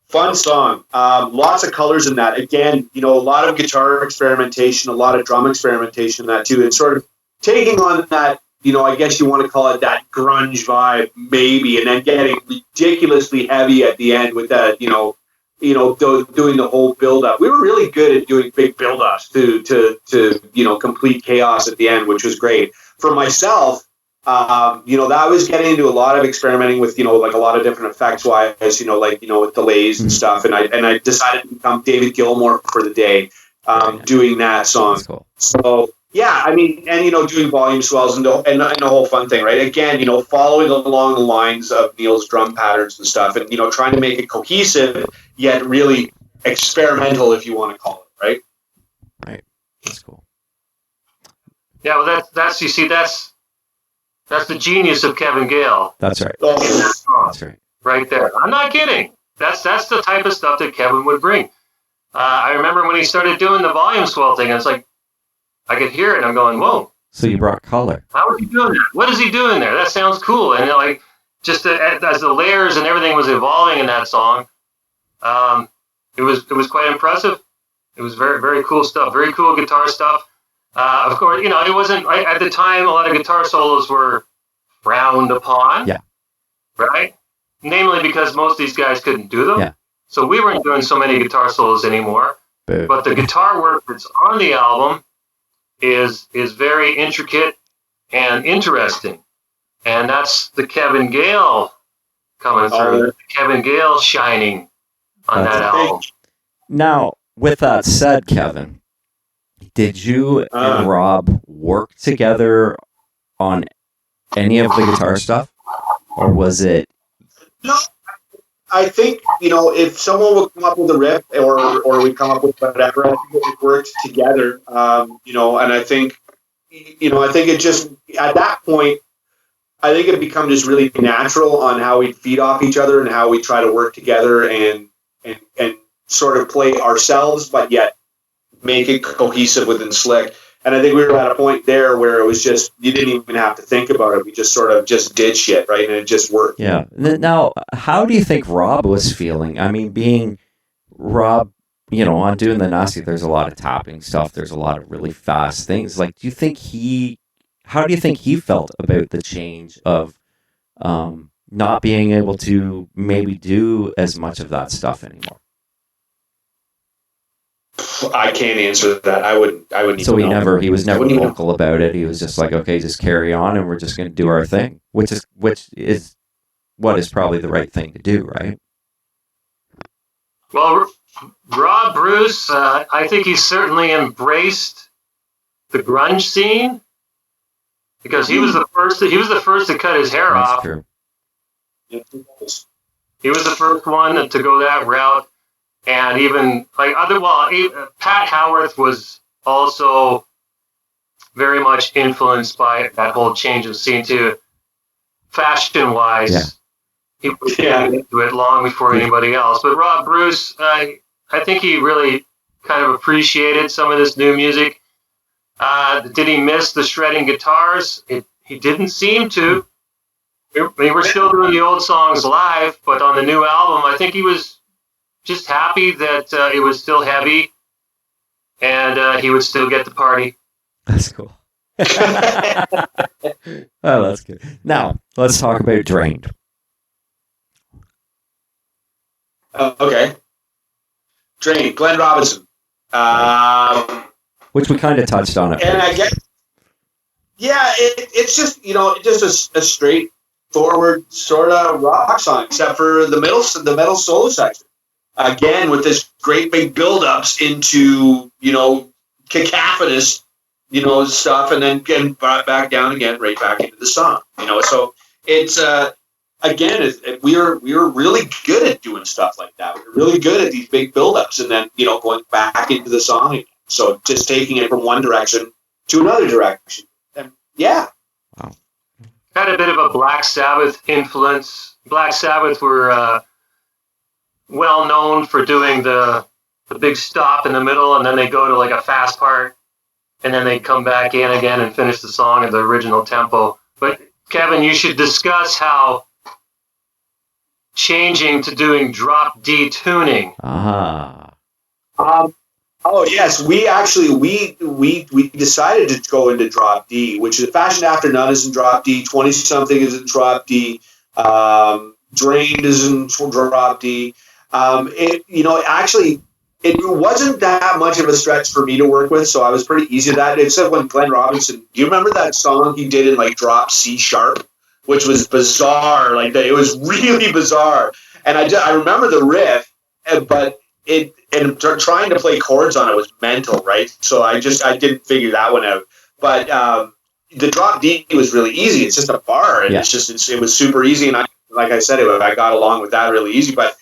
Fun song. Lots of colors in that. Again, a lot of guitar experimentation, a lot of drum experimentation in that too. And sort of taking on that, I guess you want to call it that grunge vibe, maybe, and then getting ridiculously heavy at the end with that, doing the whole build-up. We were really good at doing big build-ups to complete chaos at the end, which was great. For myself, that was getting into a lot of experimenting with, like a lot of different effects wise, with delays and stuff. And I decided to become David Gilmour for the day, doing that song. That's cool. So, yeah, I mean, and, doing volume swells and the whole fun thing, right? Again, following along the lines of Neal's drum patterns and stuff, and, trying to make it cohesive, yet really experimental, if you want to call it, right? Right. That's cool. Yeah, well, that's the genius of Kevin Gale. That's right. That's right. Right there. I'm not kidding. That's the type of stuff that Kevin would bring. I remember when he started doing the volume swell thing, it's like, I could hear it, and I'm going, whoa. So you brought color. How is he doing that? What is he doing there? That sounds cool. And like, just as the layers and everything was evolving in that song, it was quite impressive. It was very, very cool stuff. Very cool guitar stuff. Of course, it wasn't, at the time, a lot of guitar solos were frowned upon. Yeah. Right? Namely because most of these guys couldn't do them. Yeah. So we weren't doing so many guitar solos anymore. Boo. But the guitar work that's on the album is very intricate and interesting. And that's the Kevin Gale coming through. Kevin Gale shining on that album. Now, with that said, Kevin, did you and Rob work together on any of the guitar stuff? Or was it... No, I think, if someone would come up with a riff or we come up with whatever, I think it worked together, and I think, I think it just, at that point, I think it become just really natural on how we feed off each other and how we try to work together and sort of play ourselves, but yet make it cohesive within Slik. And I think we were at a point there where it was just, you didn't even have to think about it. We just sort of just did shit, right? And it just worked. Yeah. Now, how do you think Rob was feeling? I mean, being Rob, on Doing the Nasty, there's a lot of tapping stuff. There's a lot of really fast things. Like, how do you think he felt about the change of not being able to maybe do as much of that stuff anymore? I can't answer that. I wouldn't. So he was never vocal about it. He was just like, okay, just carry on, and we're just going to do our thing, which is what is probably the right thing to do, right? Well, Rob Bruce, I think he certainly embraced the grunge scene because he was the first. He was the first to cut his hair off. True. He was the first one to go that route. And even Pat Howarth was also very much influenced by that whole change of scene too, fashion-wise. he was getting into it long before anybody else. But Rob Bruce, I think he really kind of appreciated some of this new music. Did he miss the shredding guitars? He didn't seem to. We were still doing the old songs live, but on the new album, I think he was just happy that it was still heavy and he would still get the party. That's cool. Oh, that's good. Now, let's talk about Drained. Okay. Drained, Glenn Robinson. Which we kind of touched on it. And I guess, it's just, just a straightforward sort of rock song, except for the metal solo section. Again, with this great big build-ups into, cacophonous, stuff, and then getting brought back down again, right back into the song. So it's again, we were really good at doing stuff like that. We were really good at these big build-ups, and then going back into the song again. So just taking it from one direction to another direction. And wow. Had a bit of a Black Sabbath influence. Black Sabbath were well known for doing the big stop in the middle, and then they go to like a fast part, and then they come back in again and finish the song at the original tempo. But Kevin, you should discuss how changing to doing drop D tuning. Oh yes, we actually we decided to go into drop D, which is Fashion After None is in drop D, 20 something is in drop D, Drained is in drop D. It wasn't that much of a stretch for me to work with, so I was pretty easy at that. Except when Glenn Robinson, do you remember that song he did in like drop C sharp, which was bizarre? Like that, it was really bizarre. And I remember the riff, but trying to play chords on it was mental, right? So I didn't figure that one out. But the drop D was really easy. It's just a bar, and it was super easy. And like I said, I got along with that really easy. But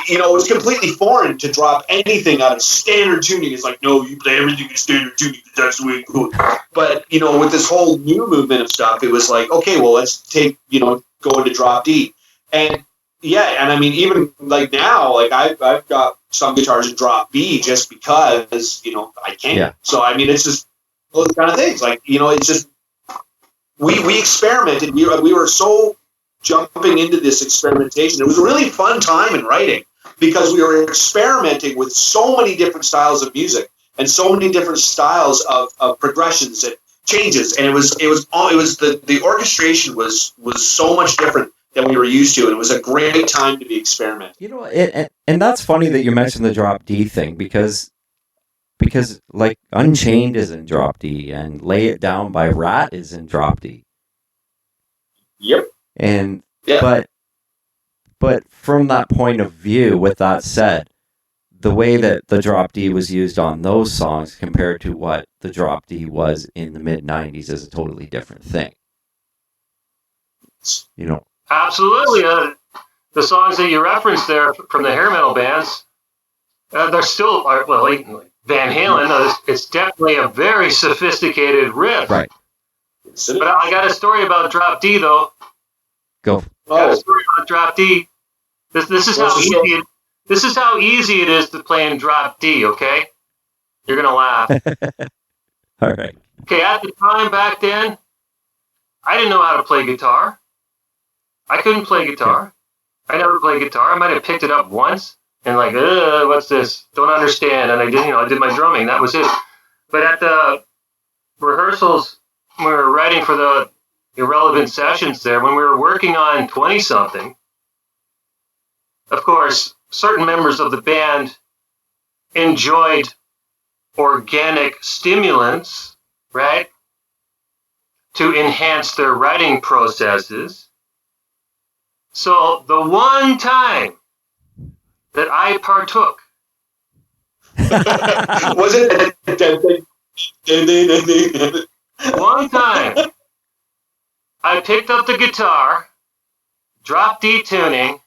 it was completely foreign to drop anything out of standard tuning. It's like, no, you play everything in standard tuning because that's the way it goes. But with this whole new movement of stuff, it was like, okay, well, let's take go into drop D, and I mean, even like now, like I've got some guitars in drop B just because I can. Yeah. So I mean, it's just those kind of things. Like it's just we experimented. We were so jumping into this experimentation. It was a really fun time in writing because we were experimenting with so many different styles of music and so many different styles of progressions and changes. And it was the orchestration was so much different than we were used to, and it was a great time to be experimenting. And that's funny that you mentioned the drop D thing because like Unchained is in drop D and Lay It Down by Rat is in drop D. Yep. And but from that point of view, with that said, the way that the drop D was used on those songs compared to what the drop D was in the mid 90s is a totally different thing. Absolutely. The songs that you referenced there from the hair metal bands, they're still, like Van Halen, it's definitely a very sophisticated riff. Right. But I got a story about drop D, though. Go. Got a story about drop D. This is how easy this is how easy it is to play in drop D, okay? You're going to laugh. All right. Okay, at the time back then, I didn't know how to play guitar. I couldn't play guitar. I never played guitar. I might have picked it up once and like, what's this? Don't understand. And I did my drumming. That was it. But at the rehearsals, when we were writing for the irrelevant sessions there, when we were working on 20-something, of course, certain members of the band enjoyed organic stimulants, right, to enhance their writing processes. So the one time that I partook was it one time I picked up the guitar, drop D tuning,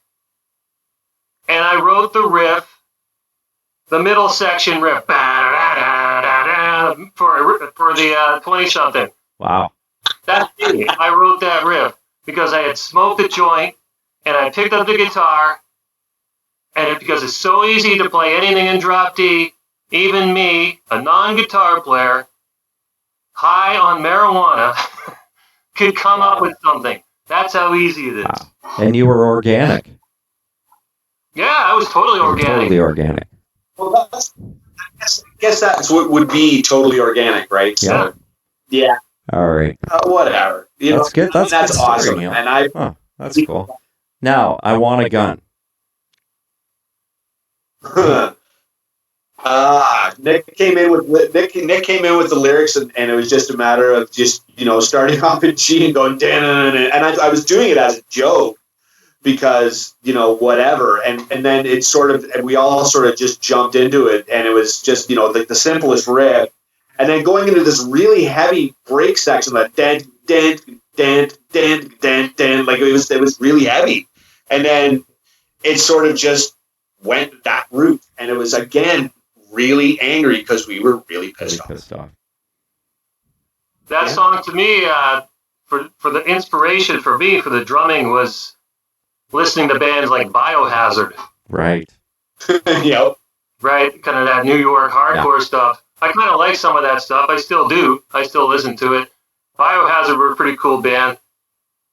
and I wrote the riff, the middle section riff, for the 20-something. Wow. That's it. I wrote that riff because I had smoked a joint and I picked up the guitar, and because it's so easy to play anything in drop D, even me, a non-guitar player, high on marijuana, could come up with something. That's how easy it is. Wow. And you were organic. Yeah, I was totally organic. Totally organic. Well, I guess that's what would be totally organic, right? Yeah. So, yeah. All right. Whatever. That's good. That's that's good story, awesome. Neal. And that's cool. Now, I want a gun. Nick came in with the lyrics, and it was just a matter of just starting off in G and going dan, and I was doing it as a joke because whatever, and then it sort of, and we all sort of just jumped into it, and it was just like the simplest riff, and then going into this really heavy break section that dan dan dan dan dan dan, like it was really heavy, and then it sort of just went that route, and it was again really angry because we were really pissed off. That song to me, for the inspiration for me for the drumming was listening to bands like Biohazard. Right. Yep. Right, kind of that New York hardcore stuff. I kind of like some of that stuff. I still do. I still listen to it. Biohazard were a pretty cool band.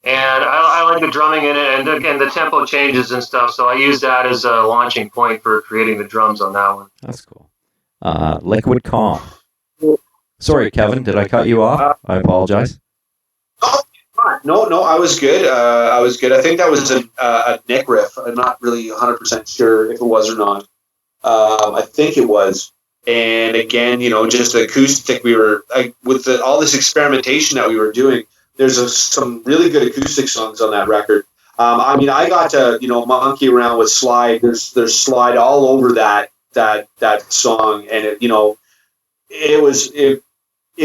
And I like the drumming in it, and again, the tempo changes and stuff, so I use that as a launching point for creating the drums on that one. That's cool. Liquid Calm. Sorry, Kevin, did I cut you off? I apologize. No, I was good. I think that was a Nick riff. I'm not really 100% sure if it was or not. I think it was. And again, just acoustic. We were with all this experimentation that we were doing. There's some really good acoustic songs on that record. I got to monkey around with slide. There's slide all over that song, and it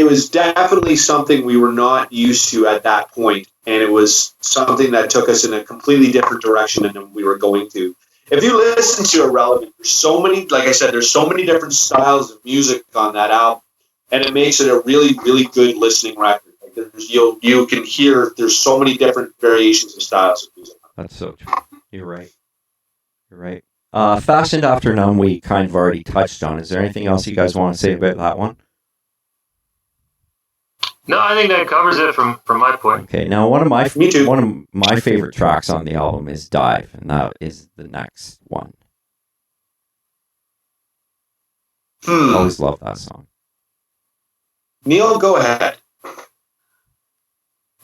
was definitely something we were not used to at that point, and it was something that took us in a completely different direction than we were going to. If you listen to Irrelevant, there's so many, like I said, there's so many different styles of music on that album, and it makes it a really, really good listening record. You can hear there's so many different variations of styles of music. That's so true. You're right. Fastened After Numb, we kind of already touched on. Is there anything else you guys want to say about that one? No, I think that covers it from my point. Okay, now one of my Me too. One of my favorite tracks on the album is Dive, and that is the next one. Always love that song. Neal, go ahead.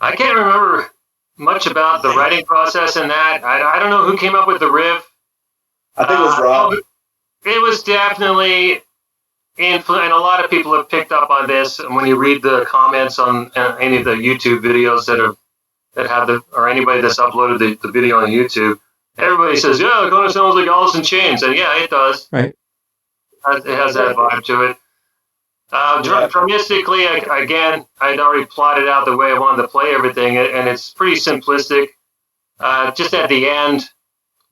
I can't remember much about the writing process in that. I don't know who came up with the riff. I think it was Rob. It was definitely and a lot of people have picked up on this. And when you read the comments on any of the YouTube videos or anybody that's uploaded the video on YouTube, everybody says, "Yeah, it kind of sounds like Alice in Chains," and yeah, it does. Right. It has that vibe to it. Dramatically, again, I'd already plotted out the way I wanted to play everything, and it's pretty simplistic. Just at the end,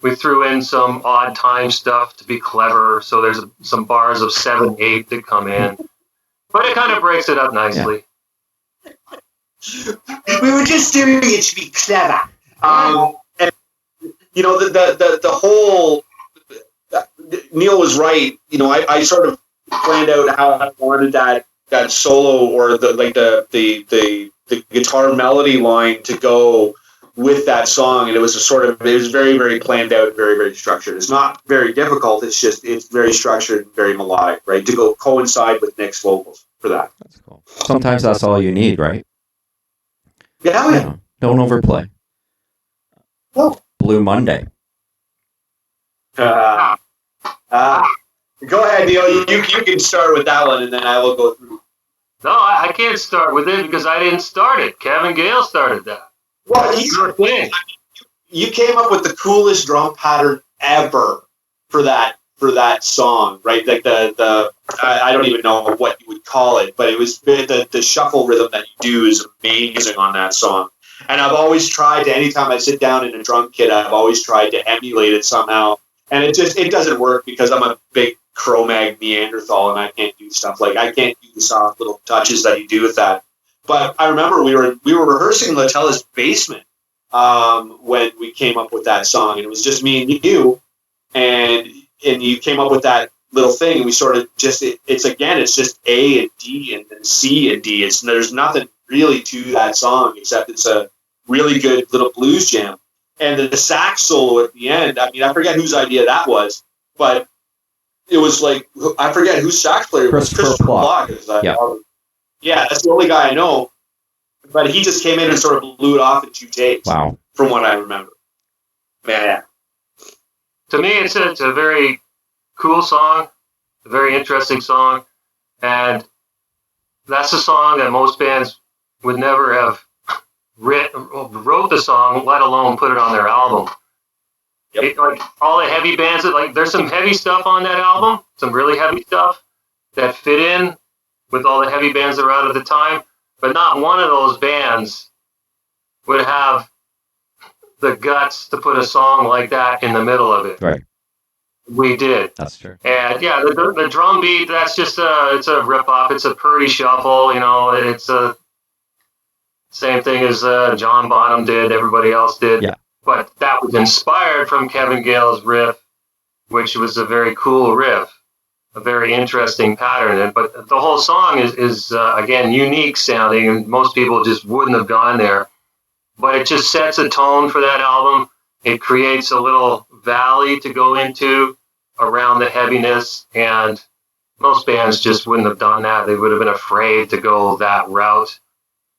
we threw in some odd time stuff to be clever, so there's some bars of 7/8 that come in. But it kind of breaks it up nicely. Yeah. We were just doing it to be clever. And, the whole... Neal was right. I sort of planned out how I wanted that solo or the guitar melody line to go with that song, and it was very, very planned out, very, very structured. It's not very difficult. It's very structured and very melodic, right? To go coincide with Nick's vocals for that. That's cool. Sometimes that's all you need, right? Yeah. Don't overplay. Oh. Blue Monday. Go ahead, Neal. You can start with that one, and then I will go through. No, I can't start with it because I didn't start it. Kevin Gale started that. Well, you came up with the coolest drum pattern ever for that song, right? Like I don't even know what you would call it, but it was the shuffle rhythm that you do is amazing on that song. And I've always tried to, anytime I sit down in a drum kit, I've always tried to emulate it somehow. And it doesn't work because I'm a big Cro-Mag Neanderthal and I can't do stuff I can't do the soft little touches that you do with that. But I remember we were rehearsing in Latella's basement when we came up with that song, and it was just me and you, and you came up with that little thing, and we sort of just it's just A and D and then C and D. There's nothing really to that song except it's a really good little blues jam, and the sax solo at the end. I mean, I forget whose idea that was, but it was like I forget whose sax player it was. Christopher Block. Yeah, that's the only guy I know. But he just came in and sort of blew it off in 2 takes. Wow. From what I remember. Yeah. To me, it's a very cool song, a very interesting song, and that's a song that most bands would never have wrote the song, let alone put it on their album. Yep. Like all the heavy bands, there's some heavy stuff on that album, some really heavy stuff that fit in with all the heavy bands that were out at the time, but not one of those bands would have the guts to put a song like that in the middle of it. Right. We did. That's true. And yeah, the drum beat, that's just it's a rip-off. It's a Purdy shuffle, it's a same thing as John Bonham did, everybody else did. Yeah. But that was inspired from Kevin Gale's riff, which was a very cool riff, a very interesting pattern. But the whole song is again, unique sounding, and most people just wouldn't have gone there. But it just sets a tone for that album. It creates a little valley to go into around the heaviness, and most bands just wouldn't have done that. They would have been afraid to go that route.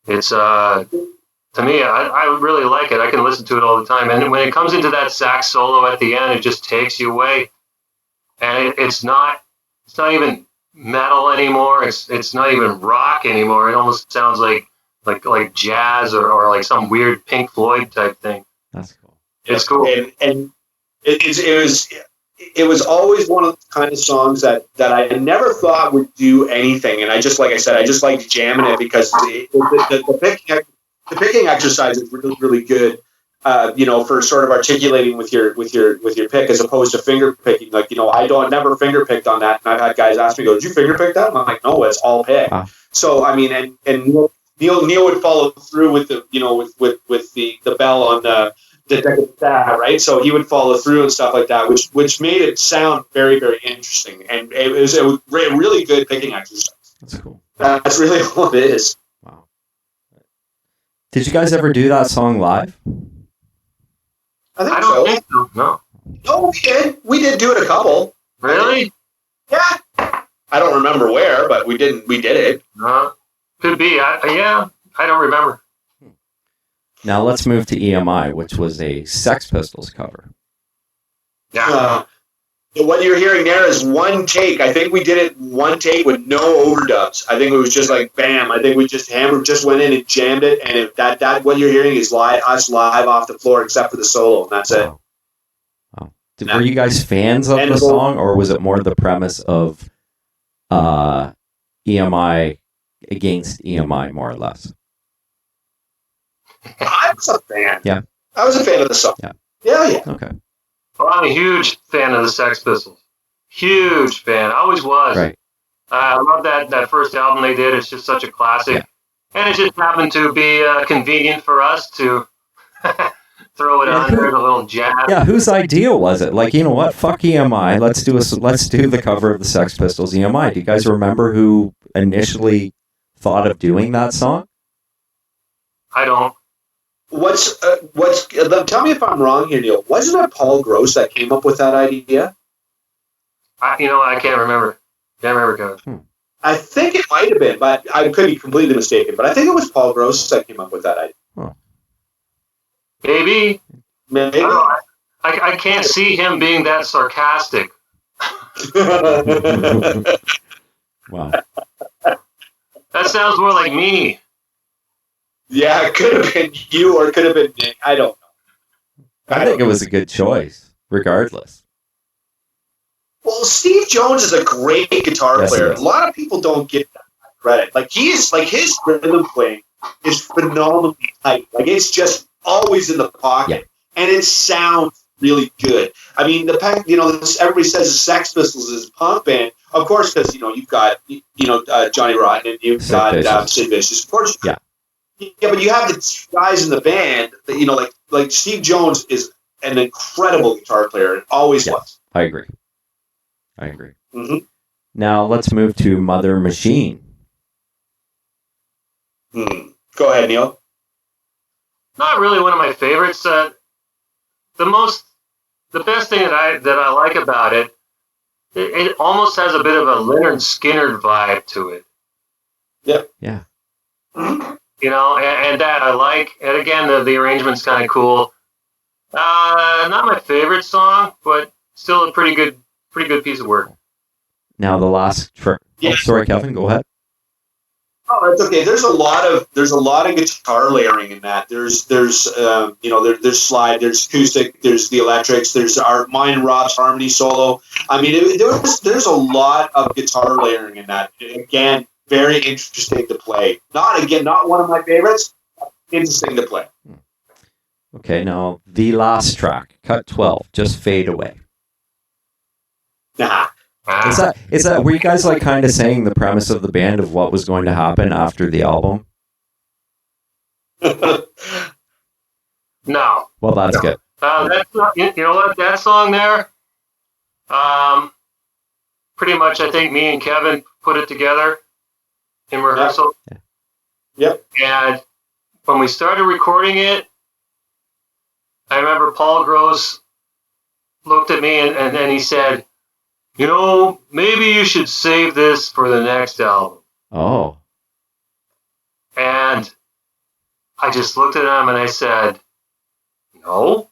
It's to me, I really like it. I can listen to it all the time. And when it comes into that sax solo at the end, it just takes you away. And it's not even metal anymore. It's not even rock anymore. It almost sounds like jazz or like some weird Pink Floyd type thing. That's cool. It's cool. And it was always one of the kind of songs that I never thought would do anything. And I just liked jamming it because the picking exercise is really, really good. For sort of articulating with your pick as opposed to finger picking. I never finger picked on that. And I've had guys ask me, "Did you finger pick that?" And I'm like, "No, it's all pick." Wow. So I mean, and Neal would follow through with the with the bell on the right. So he would follow through and stuff like that, which made it sound very, very interesting. And it was a really good picking exercise. That's cool. That's really all it is. Wow. Did you guys ever do that song live? I don't think so. No. No, we did. We did do it a couple. Really? Yeah. I don't remember where, but we did it. Could be. I don't remember. Now let's move to EMI, which was a Sex Pistols cover. Yeah. What you're hearing there is one take. I think we did it one take with no overdubs. I think it was just like bam. I think we just went in and jammed it, and that what you're hearing is us live off the floor, except for the solo, and that's it. Wow. Were you guys fans of the song, or was it more the premise of EMI against EMI, more or less? I was a fan. Yeah. I was a fan of the song. Yeah. Okay. Well, I'm a huge fan of the Sex Pistols. Huge fan. I always was. Right. I love that first album they did. It's just such a classic. Yeah. And it just happened to be convenient for us to throw it on there, a little jazz. Yeah, whose idea was it? Like, you know what? Fuck EMI. Let's do the cover of the Sex Pistols EMI. Do you guys remember who initially thought of doing that song? I don't. Tell me if I'm wrong here, Neal. Wasn't it Paul Gross that came up with that idea? I can't remember. Kevin. I think it might have been, but I could be completely mistaken. But I think it was Paul Gross that came up with that idea. Huh. Maybe. I can't see him being that sarcastic. Wow. That sounds more like me. Yeah, it could have been you or it could have been Nick. I don't know. I think it was a good choice, regardless. Well, Steve Jones is a great guitar player. A lot of people don't get that credit. Like his rhythm playing is phenomenally tight. Like it's just always in the pocket, and it sounds really good. I mean, everybody says the Sex Pistols is a punk band, of course, because you've got Johnny Rotten and you've got Sid Vicious, of course. Yeah. Yeah, but you have the two guys in the band that, you know, like Steve Jones is an incredible guitar player. It always was. I agree. Mm-hmm. Now let's move to Mother Machine. Go ahead, Neal. Not really one of my favorites. The best thing that I like about it, it almost has a bit of a Leonard Skinner vibe to it. Yep. Yeah. You know, and that I like. And again, the arrangement's kind of cool. Not my favorite song, but still a pretty good piece of work. Now the last sorry, Kevin, go ahead. Oh, that's okay. There's a lot of guitar layering in that. There's slide, there's acoustic, there's the electrics, there's mine and Rob's harmony solo. I mean, there's a lot of guitar layering in that. Again, very interesting to play. Not one of my favorites. Interesting to play. Okay, now the last track, cut 12, Just Fade Away. Nah. Is that were you guys like kind of saying the premise of the band of what was going to happen after the album? No. Well, that's good. That's not, you know what, that song there, pretty much I think me and Kevin put it together in rehearsal. Yep. And when we started recording it, I remember Paul Gross looked at me and then he said, you know, maybe you should save this for the next album. Oh. And I just looked at him and I said, no,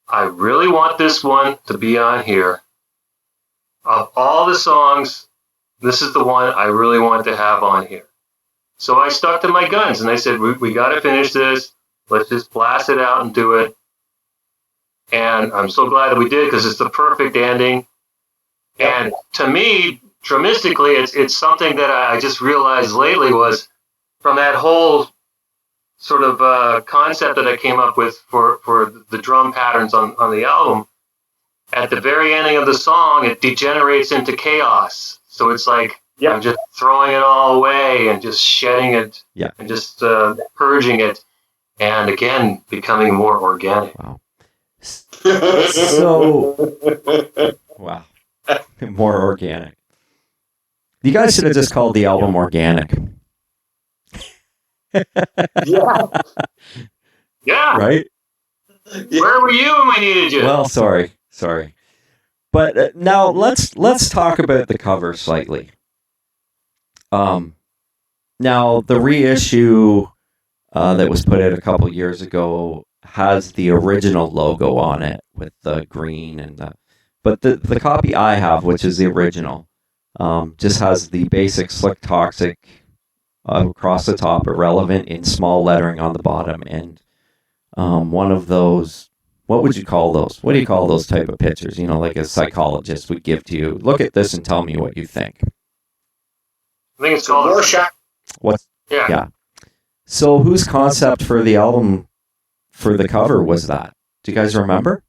I really want this one to be on here. Of all the songs, this is the one I really want to have on here. So I stuck to my guns and I said, we got to finish this. Let's just blast it out and do it. And I'm so glad that we did because it's the perfect ending. And to me, dramatically, it's something that I just realized lately was from that whole sort of concept that I came up with for the drum patterns on the album. At the very ending of the song, it degenerates into chaos. So it's like I'm just throwing it all away and just shedding it and just purging it. And again, becoming more organic. Wow. So, wow. More organic. You guys should have just called the album Organic. Yeah. Right? Where were you when we needed you? Well, sorry. But now let's talk about the cover slightly. Now the reissue that was put out a couple years ago has the original logo on it with the green and but the copy I have, which is the original, just has the basic Slik Toxik across the top, irrelevant in small lettering on the bottom, and one of those. What would you call those? What do you call those type of pictures? You know, like a psychologist would give to you. Look at this and tell me what you think. I think it's called Rorschach. What? Yeah. So whose concept for the album, for the cover, was that? Do you guys remember?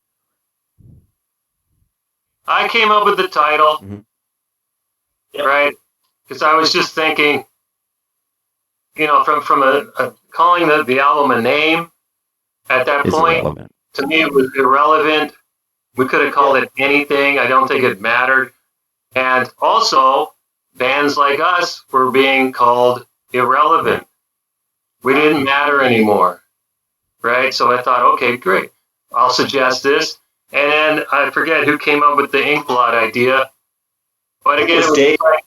I came up with the title, right? Because I was just thinking, you know, from a calling the album a name at that point, irrelevant. To me it was irrelevant. We could have called it anything. I don't think it mattered. And also, bands like us were being called irrelevant. We didn't matter anymore, right? So I thought, okay, great. I'll suggest this. And then I forget who came up with the Inkblot idea. But again, it was Dave. like,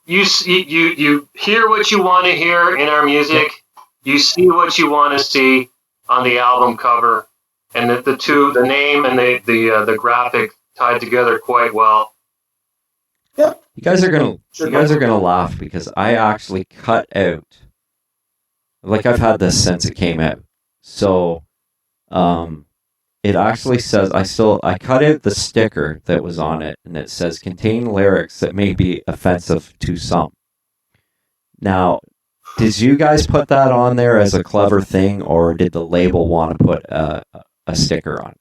you hear what you want to hear in our music. You see what you want to see on the album cover. And the name and the graphic tied together quite well. Yeah. You guys are gonna laugh because I actually cut out. Like I've had this since it came out. So, it actually says I cut out the sticker that was on it, and it says contain lyrics that may be offensive to some. Now, did you guys put that on there as a clever thing, or did the label want to put a sticker on?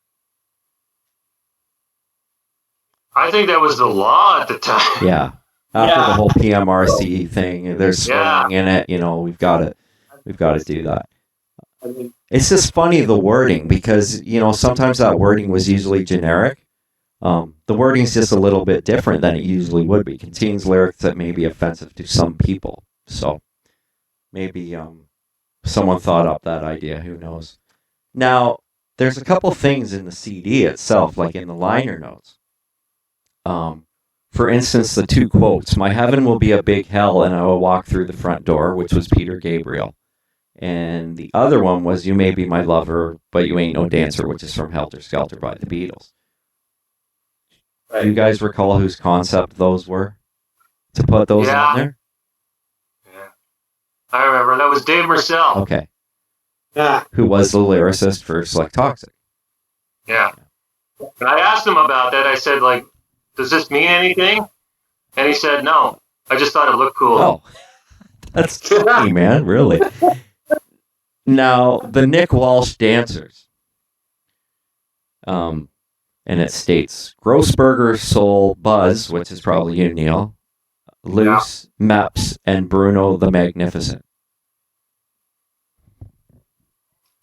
I think that was the law at the time. Yeah. After the whole PMRC thing, there's swearing in it. You know, we've got it. We've got to do that. I mean, It's just funny, the wording, because, sometimes that wording was usually generic. The wording's just a little bit different than it usually would be. Contains lyrics that may be offensive to some people. So maybe someone thought up that idea. Who knows? Now, there's a couple things in the CD itself, like in the liner notes. For instance, the two quotes: "My heaven will be a big hell, and I will walk through the front door," which was Peter Gabriel. And the other one was "You may be my lover, but you ain't no dancer," which is from Helter Skelter by the Beatles. right. Do you guys recall whose concept those were to put those on there? Yeah. I remember. That was Dave Murcell. Okay. Yeah. Who was the lyricist for Slik Toxik? Yeah. And I asked him about that. I said, like, does this mean anything? And he said, no. I just thought it looked cool. Oh, that's funny, man. Really. Now, the Nick Walsh Dancers. And it states Grossberger, Soul, Buzz, which is probably you, Neal, Luce, Meps, and Bruno the Magnificent.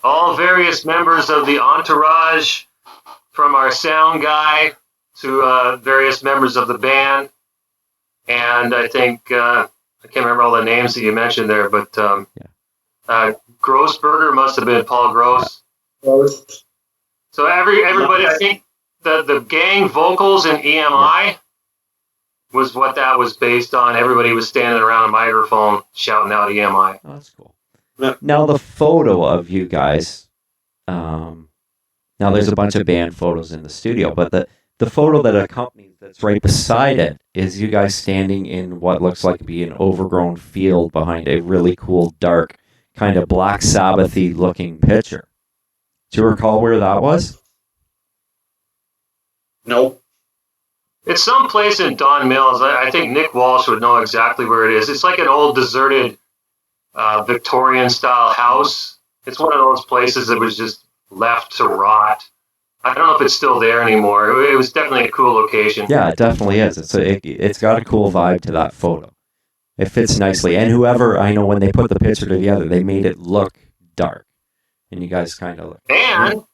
All various members of the entourage, from our sound guy to various members of the band. And I think, I can't remember all the names that you mentioned there, but Grossberger must have been Paul Gross. So everybody, I think the gang vocals in EMI was what that was based on. Everybody was standing around a microphone shouting out EMI. Oh, that's cool. Now, the photo of you guys, now there's a bunch of band photos in the studio, but the photo that accompanies, that's right beside it, is you guys standing in what looks like to be an overgrown field behind a really cool, dark, kind of Black Sabbath-y looking picture. Do you recall where that was? Nope. It's someplace in Don Mills. I think Nick Walsh would know exactly where it is. It's like an old deserted Victorian-style house. It's one of those places that was just left to rot. I don't know if it's still there anymore. It was definitely a cool location. Yeah, it definitely is. It's got a cool vibe to that photo. It fits nicely. And whoever, I know when they put the picture together, they made it look dark. And you guys kind of look. And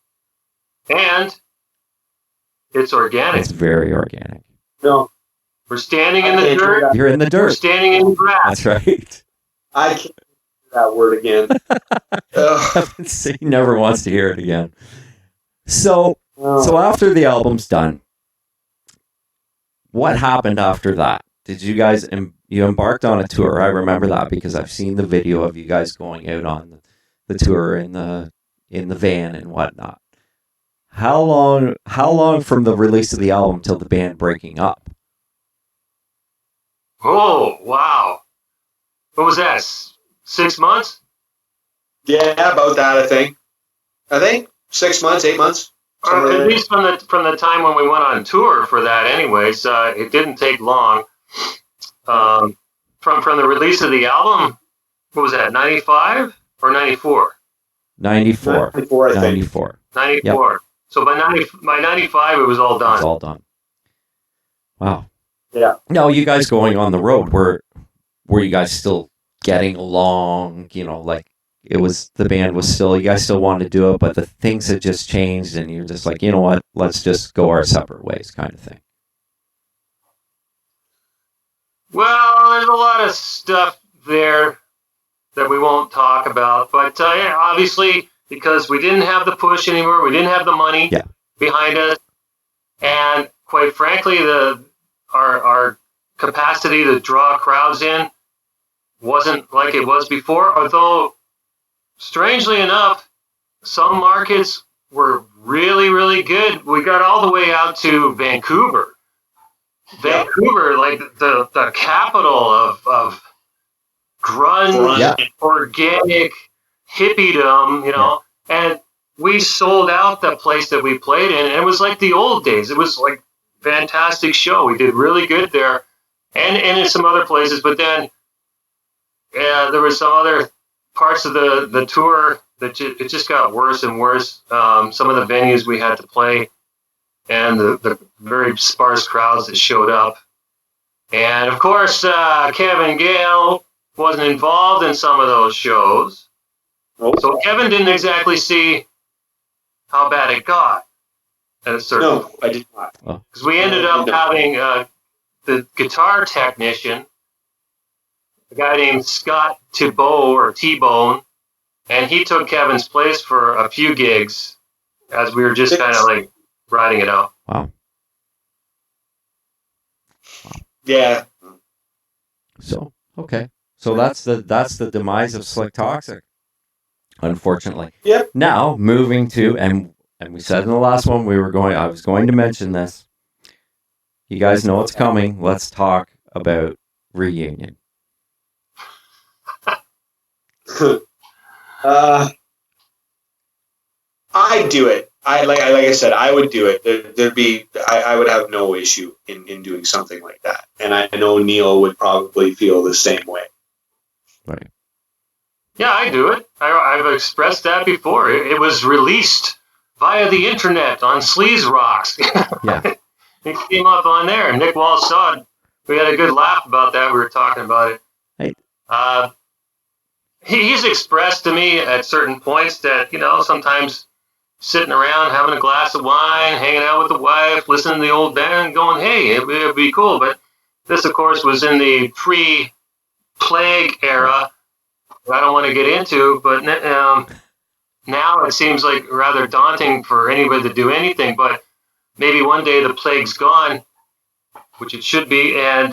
it's organic. It's very organic. No. We're standing in the dirt. You're in the dirt. We're standing in the grass. That's right. I can't hear that word again. He never wants to hear it again. So after the album's done, what happened after that? Did you guys you embarked on a tour? I remember that because I've seen the video of you guys going out on the tour in the van and whatnot. How long from the release of the album till the band breaking up? Oh, wow. What was that? 6 months? Yeah, about that, I think. 6 months, 8 months. At least from the time when we went on tour for that anyways. It didn't take long. From the release of the album, what was that, 95 or 94? 94. 94, I think. 94. 94. Yep. So by 95, it was all done. It's all done. Wow. Yeah. Now, you guys going on the road, were you guys still getting along? Like the band was still, you guys still wanted to do it, but the things had just changed and you're just like, you know what, let's just go our separate ways kind of thing. Well, there's a lot of stuff there that we won't talk about, but obviously, because we didn't have the push anymore, we didn't have the money behind us, and quite frankly, our capacity to draw crowds in wasn't like it was before, although, strangely enough, some markets were really, really good. We got all the way out to Vancouver. Vancouver, like the capital of grunge, organic hippiedom, and we sold out the place that we played in, and it was like the old days. It was like fantastic show. We did really good there, and in some other places, but then there were some other parts of the tour that it just got worse and worse. Some of the venues we had to play, and the very sparse crowds that showed up. And of course, Kevin Gale wasn't involved in some of those shows. Nope. So Kevin didn't exactly see how bad it got at a certain No, I did not. because we ended up having the guitar technician, a guy named Scott Thibault or T-Bone, and he took Kevin's place for a few gigs as we were just kind of like riding it out. Wow. Yeah. So okay. So that's the demise of Slik Toxik. Unfortunately. Yep. Now moving to and we said in the last one I was going to mention this. You guys know what's coming. Let's talk about reunion. I'd do it. Like I said, I would do it. I would have no issue in doing something like that. And I know Neal would probably feel the same way. Right. Yeah, I do it. I've expressed that before. It was released via the internet on Sleaze Rocks. Yeah. It came up on there, and Nick Walsh saw it. We had a good laugh about that. We were talking about it. Hey. He's expressed to me at certain points that, sometimes sitting around, having a glass of wine, hanging out with the wife, listening to the old band, going, hey, it'd be cool. But this, of course, was in the pre-plague era. I don't want to get into, but now it seems like rather daunting for anybody to do anything. But maybe one day the plague's gone, which it should be, and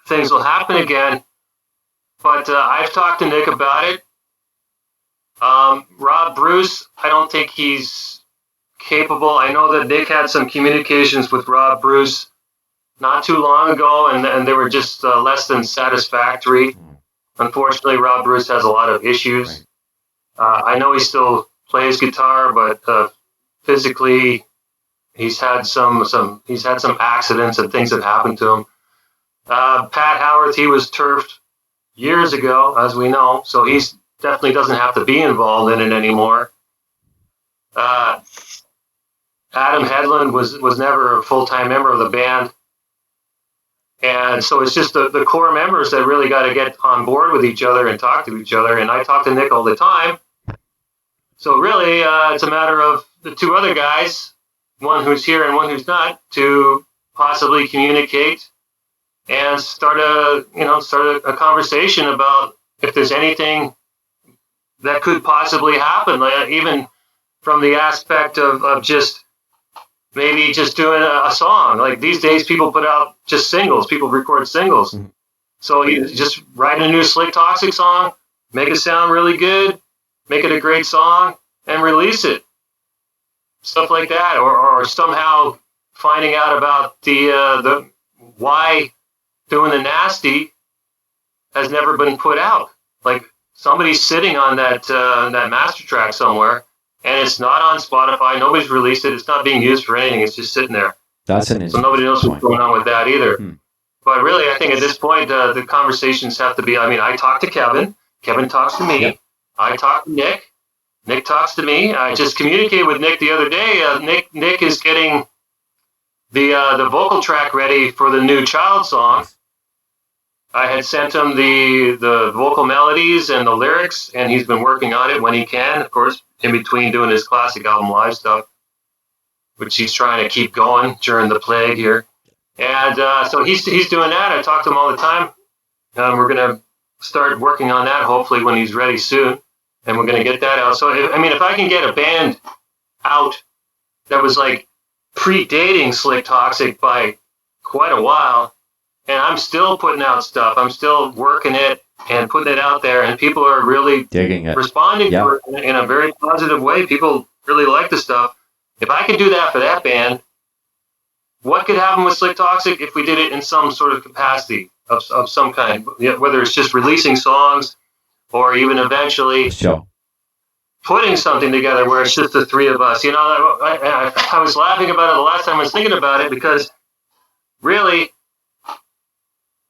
things will happen again. But I've talked to Nick about it. Rob Bruce, I don't think he's capable. I know that Nick had some communications with Rob Bruce not too long ago, and they were just less than satisfactory. Unfortunately, Rob Bruce has a lot of issues. I know he still plays guitar, but physically, he's had some accidents and things that happened to him. Pat Howarth, he was turfed years ago, as we know, so he's definitely doesn't have to be involved in it anymore. Adam Hedlund was never a full-time member of the band. And so it's just the core members that really got to get on board with each other and talk to each other. And I talk to Nick all the time. So really, it's a matter of the two other guys, one who's here and one who's not, to possibly communicate and start a conversation about if there's anything that could possibly happen, like even from the aspect of just maybe just doing a song. Like these days, people put out just singles. People record singles. Mm-hmm. So you just write a new Slik Toxik song, make it sound really good, make it a great song, and release it. Stuff like that, or somehow finding out about the why Doing the Nasty has never been put out. Like somebody's sitting on that master track somewhere. And it's not on Spotify. Nobody's released it. It's not being used for anything. It's just sitting there. That's an so nobody knows what's going on with that either. But really, I think at this point, the conversations have to be. I mean, I talk to Kevin. Kevin talks to me. Yep. I talk to Nick. Nick talks to me. I just communicated with Nick the other day. Nick is getting the vocal track ready for the new Child song. I had sent him the vocal melodies and the lyrics, and he's been working on it when he can, of course, in between doing his classic album live stuff, which he's trying to keep going during the plague here. And so he's doing that. I talk to him all the time. We're going to start working on that, hopefully, when he's ready soon, and we're going to get that out. So, if I can get a band out that was like predating Slik Toxik by quite a while, and I'm still putting out stuff. I'm still working it and putting it out there, and people are really digging it, responding to it in a very positive way. People really like the stuff. If I could do that for that band, what could happen with Slik Toxik if we did it in some sort of capacity of some kind, whether it's just releasing songs or even eventually putting something together where it's just the three of us. I was laughing about it the last time I was thinking about it because really,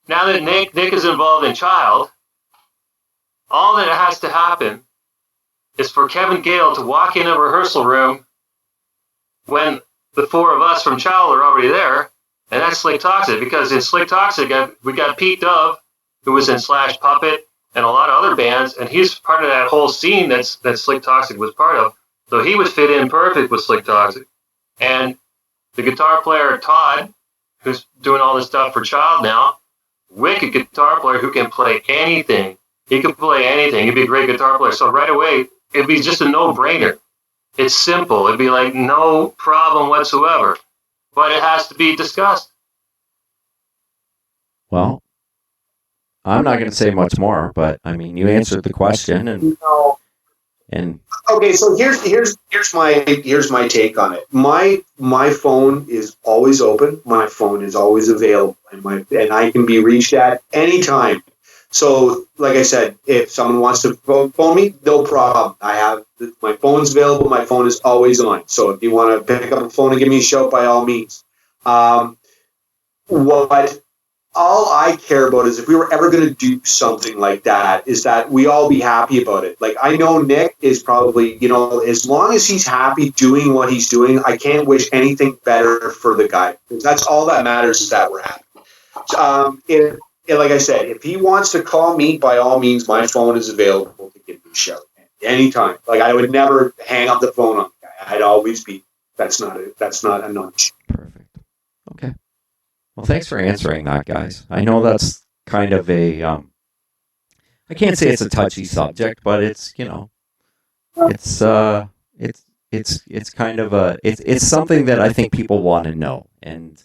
now that Nick is involved in Child, all that has to happen is for Kevin Gale to walk in a rehearsal room when the four of us from Child are already there, and that's Slik Toxik. Because in Slik Toxik, we got Pete Dove, who was in Slash Puppet, and a lot of other bands, and he's part of that whole scene that Slik Toxik was part of. So he would fit in perfect with Slik Toxik. And the guitar player, Todd, who's doing all this stuff for Child now, wicked guitar player who can play anything. He can play anything. He'd be a great guitar player. So right away, it'd be just a no-brainer. It's simple. It'd be like no problem whatsoever. But it has to be discussed. Well, I'm not going to say much more, but I mean, you answered the question, and okay. So here's my take on it. My phone is always open. My phone is always available, and I can be reached at any time. So, like I said, if someone wants to phone me, no problem. My phone's available. My phone is always on. So if you want to pick up the phone and give me a shout, by all means. What all I care about is if we were ever going to do something like that, is that we all be happy about it. Like, I know Nick is probably, as long as he's happy doing what he's doing, I can't wish anything better for the guy. That's all that matters, is that we're happy. Like I said, if he wants to call me, by all means, my phone is available to give me a shout anytime. Like, I would never hang up the phone on the guy. I'd always be. That's not a notch. Perfect. Okay. Well, thanks for answering that, guys. I know that's kind of a, I can't say it's a touchy subject, but it's, it's kind of it's something that I think people want to know. And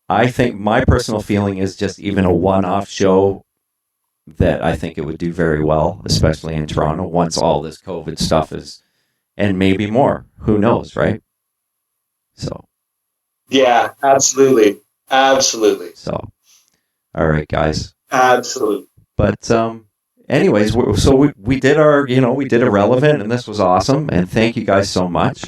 I think my personal feeling is just even a one-off show that I think it would do very well, especially in Toronto, once all this COVID stuff is, and maybe more. Who knows, right? So. Yeah, absolutely. Absolutely. So, all right, guys. Absolutely. But anyways, so we did our, we did Irrelevant, and this was awesome. And thank you guys so much.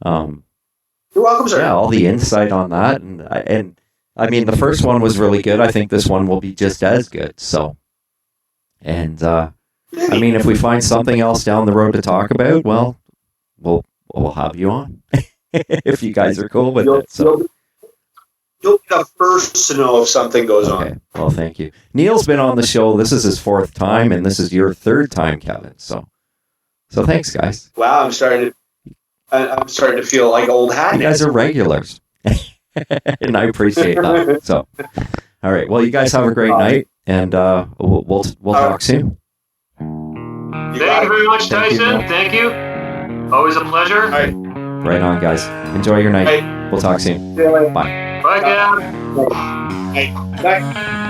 You're welcome, sir. Yeah, all the insight on that, and I mean, the first one was really good. I think this one will be just as good. So, and I mean, if we find something else down the road to talk about, well, we'll have you on if you guys are cool with it. So. You'll be the first to know if something goes on. Well, thank you. Neal's been on the show. This is his 4th time, and this is your 3rd time, Kevin. So thanks, guys. Wow, I'm starting to feel like old hat. You guys are regulars, and I appreciate that. So, all right. Well, you guys have a great night, and we'll talk soon. Thank you very much, Tyson. Thank you. Always a pleasure. All right. Right on, guys. Enjoy your night. We'll talk soon. See you later. Bye. Bye, Gale. Bye.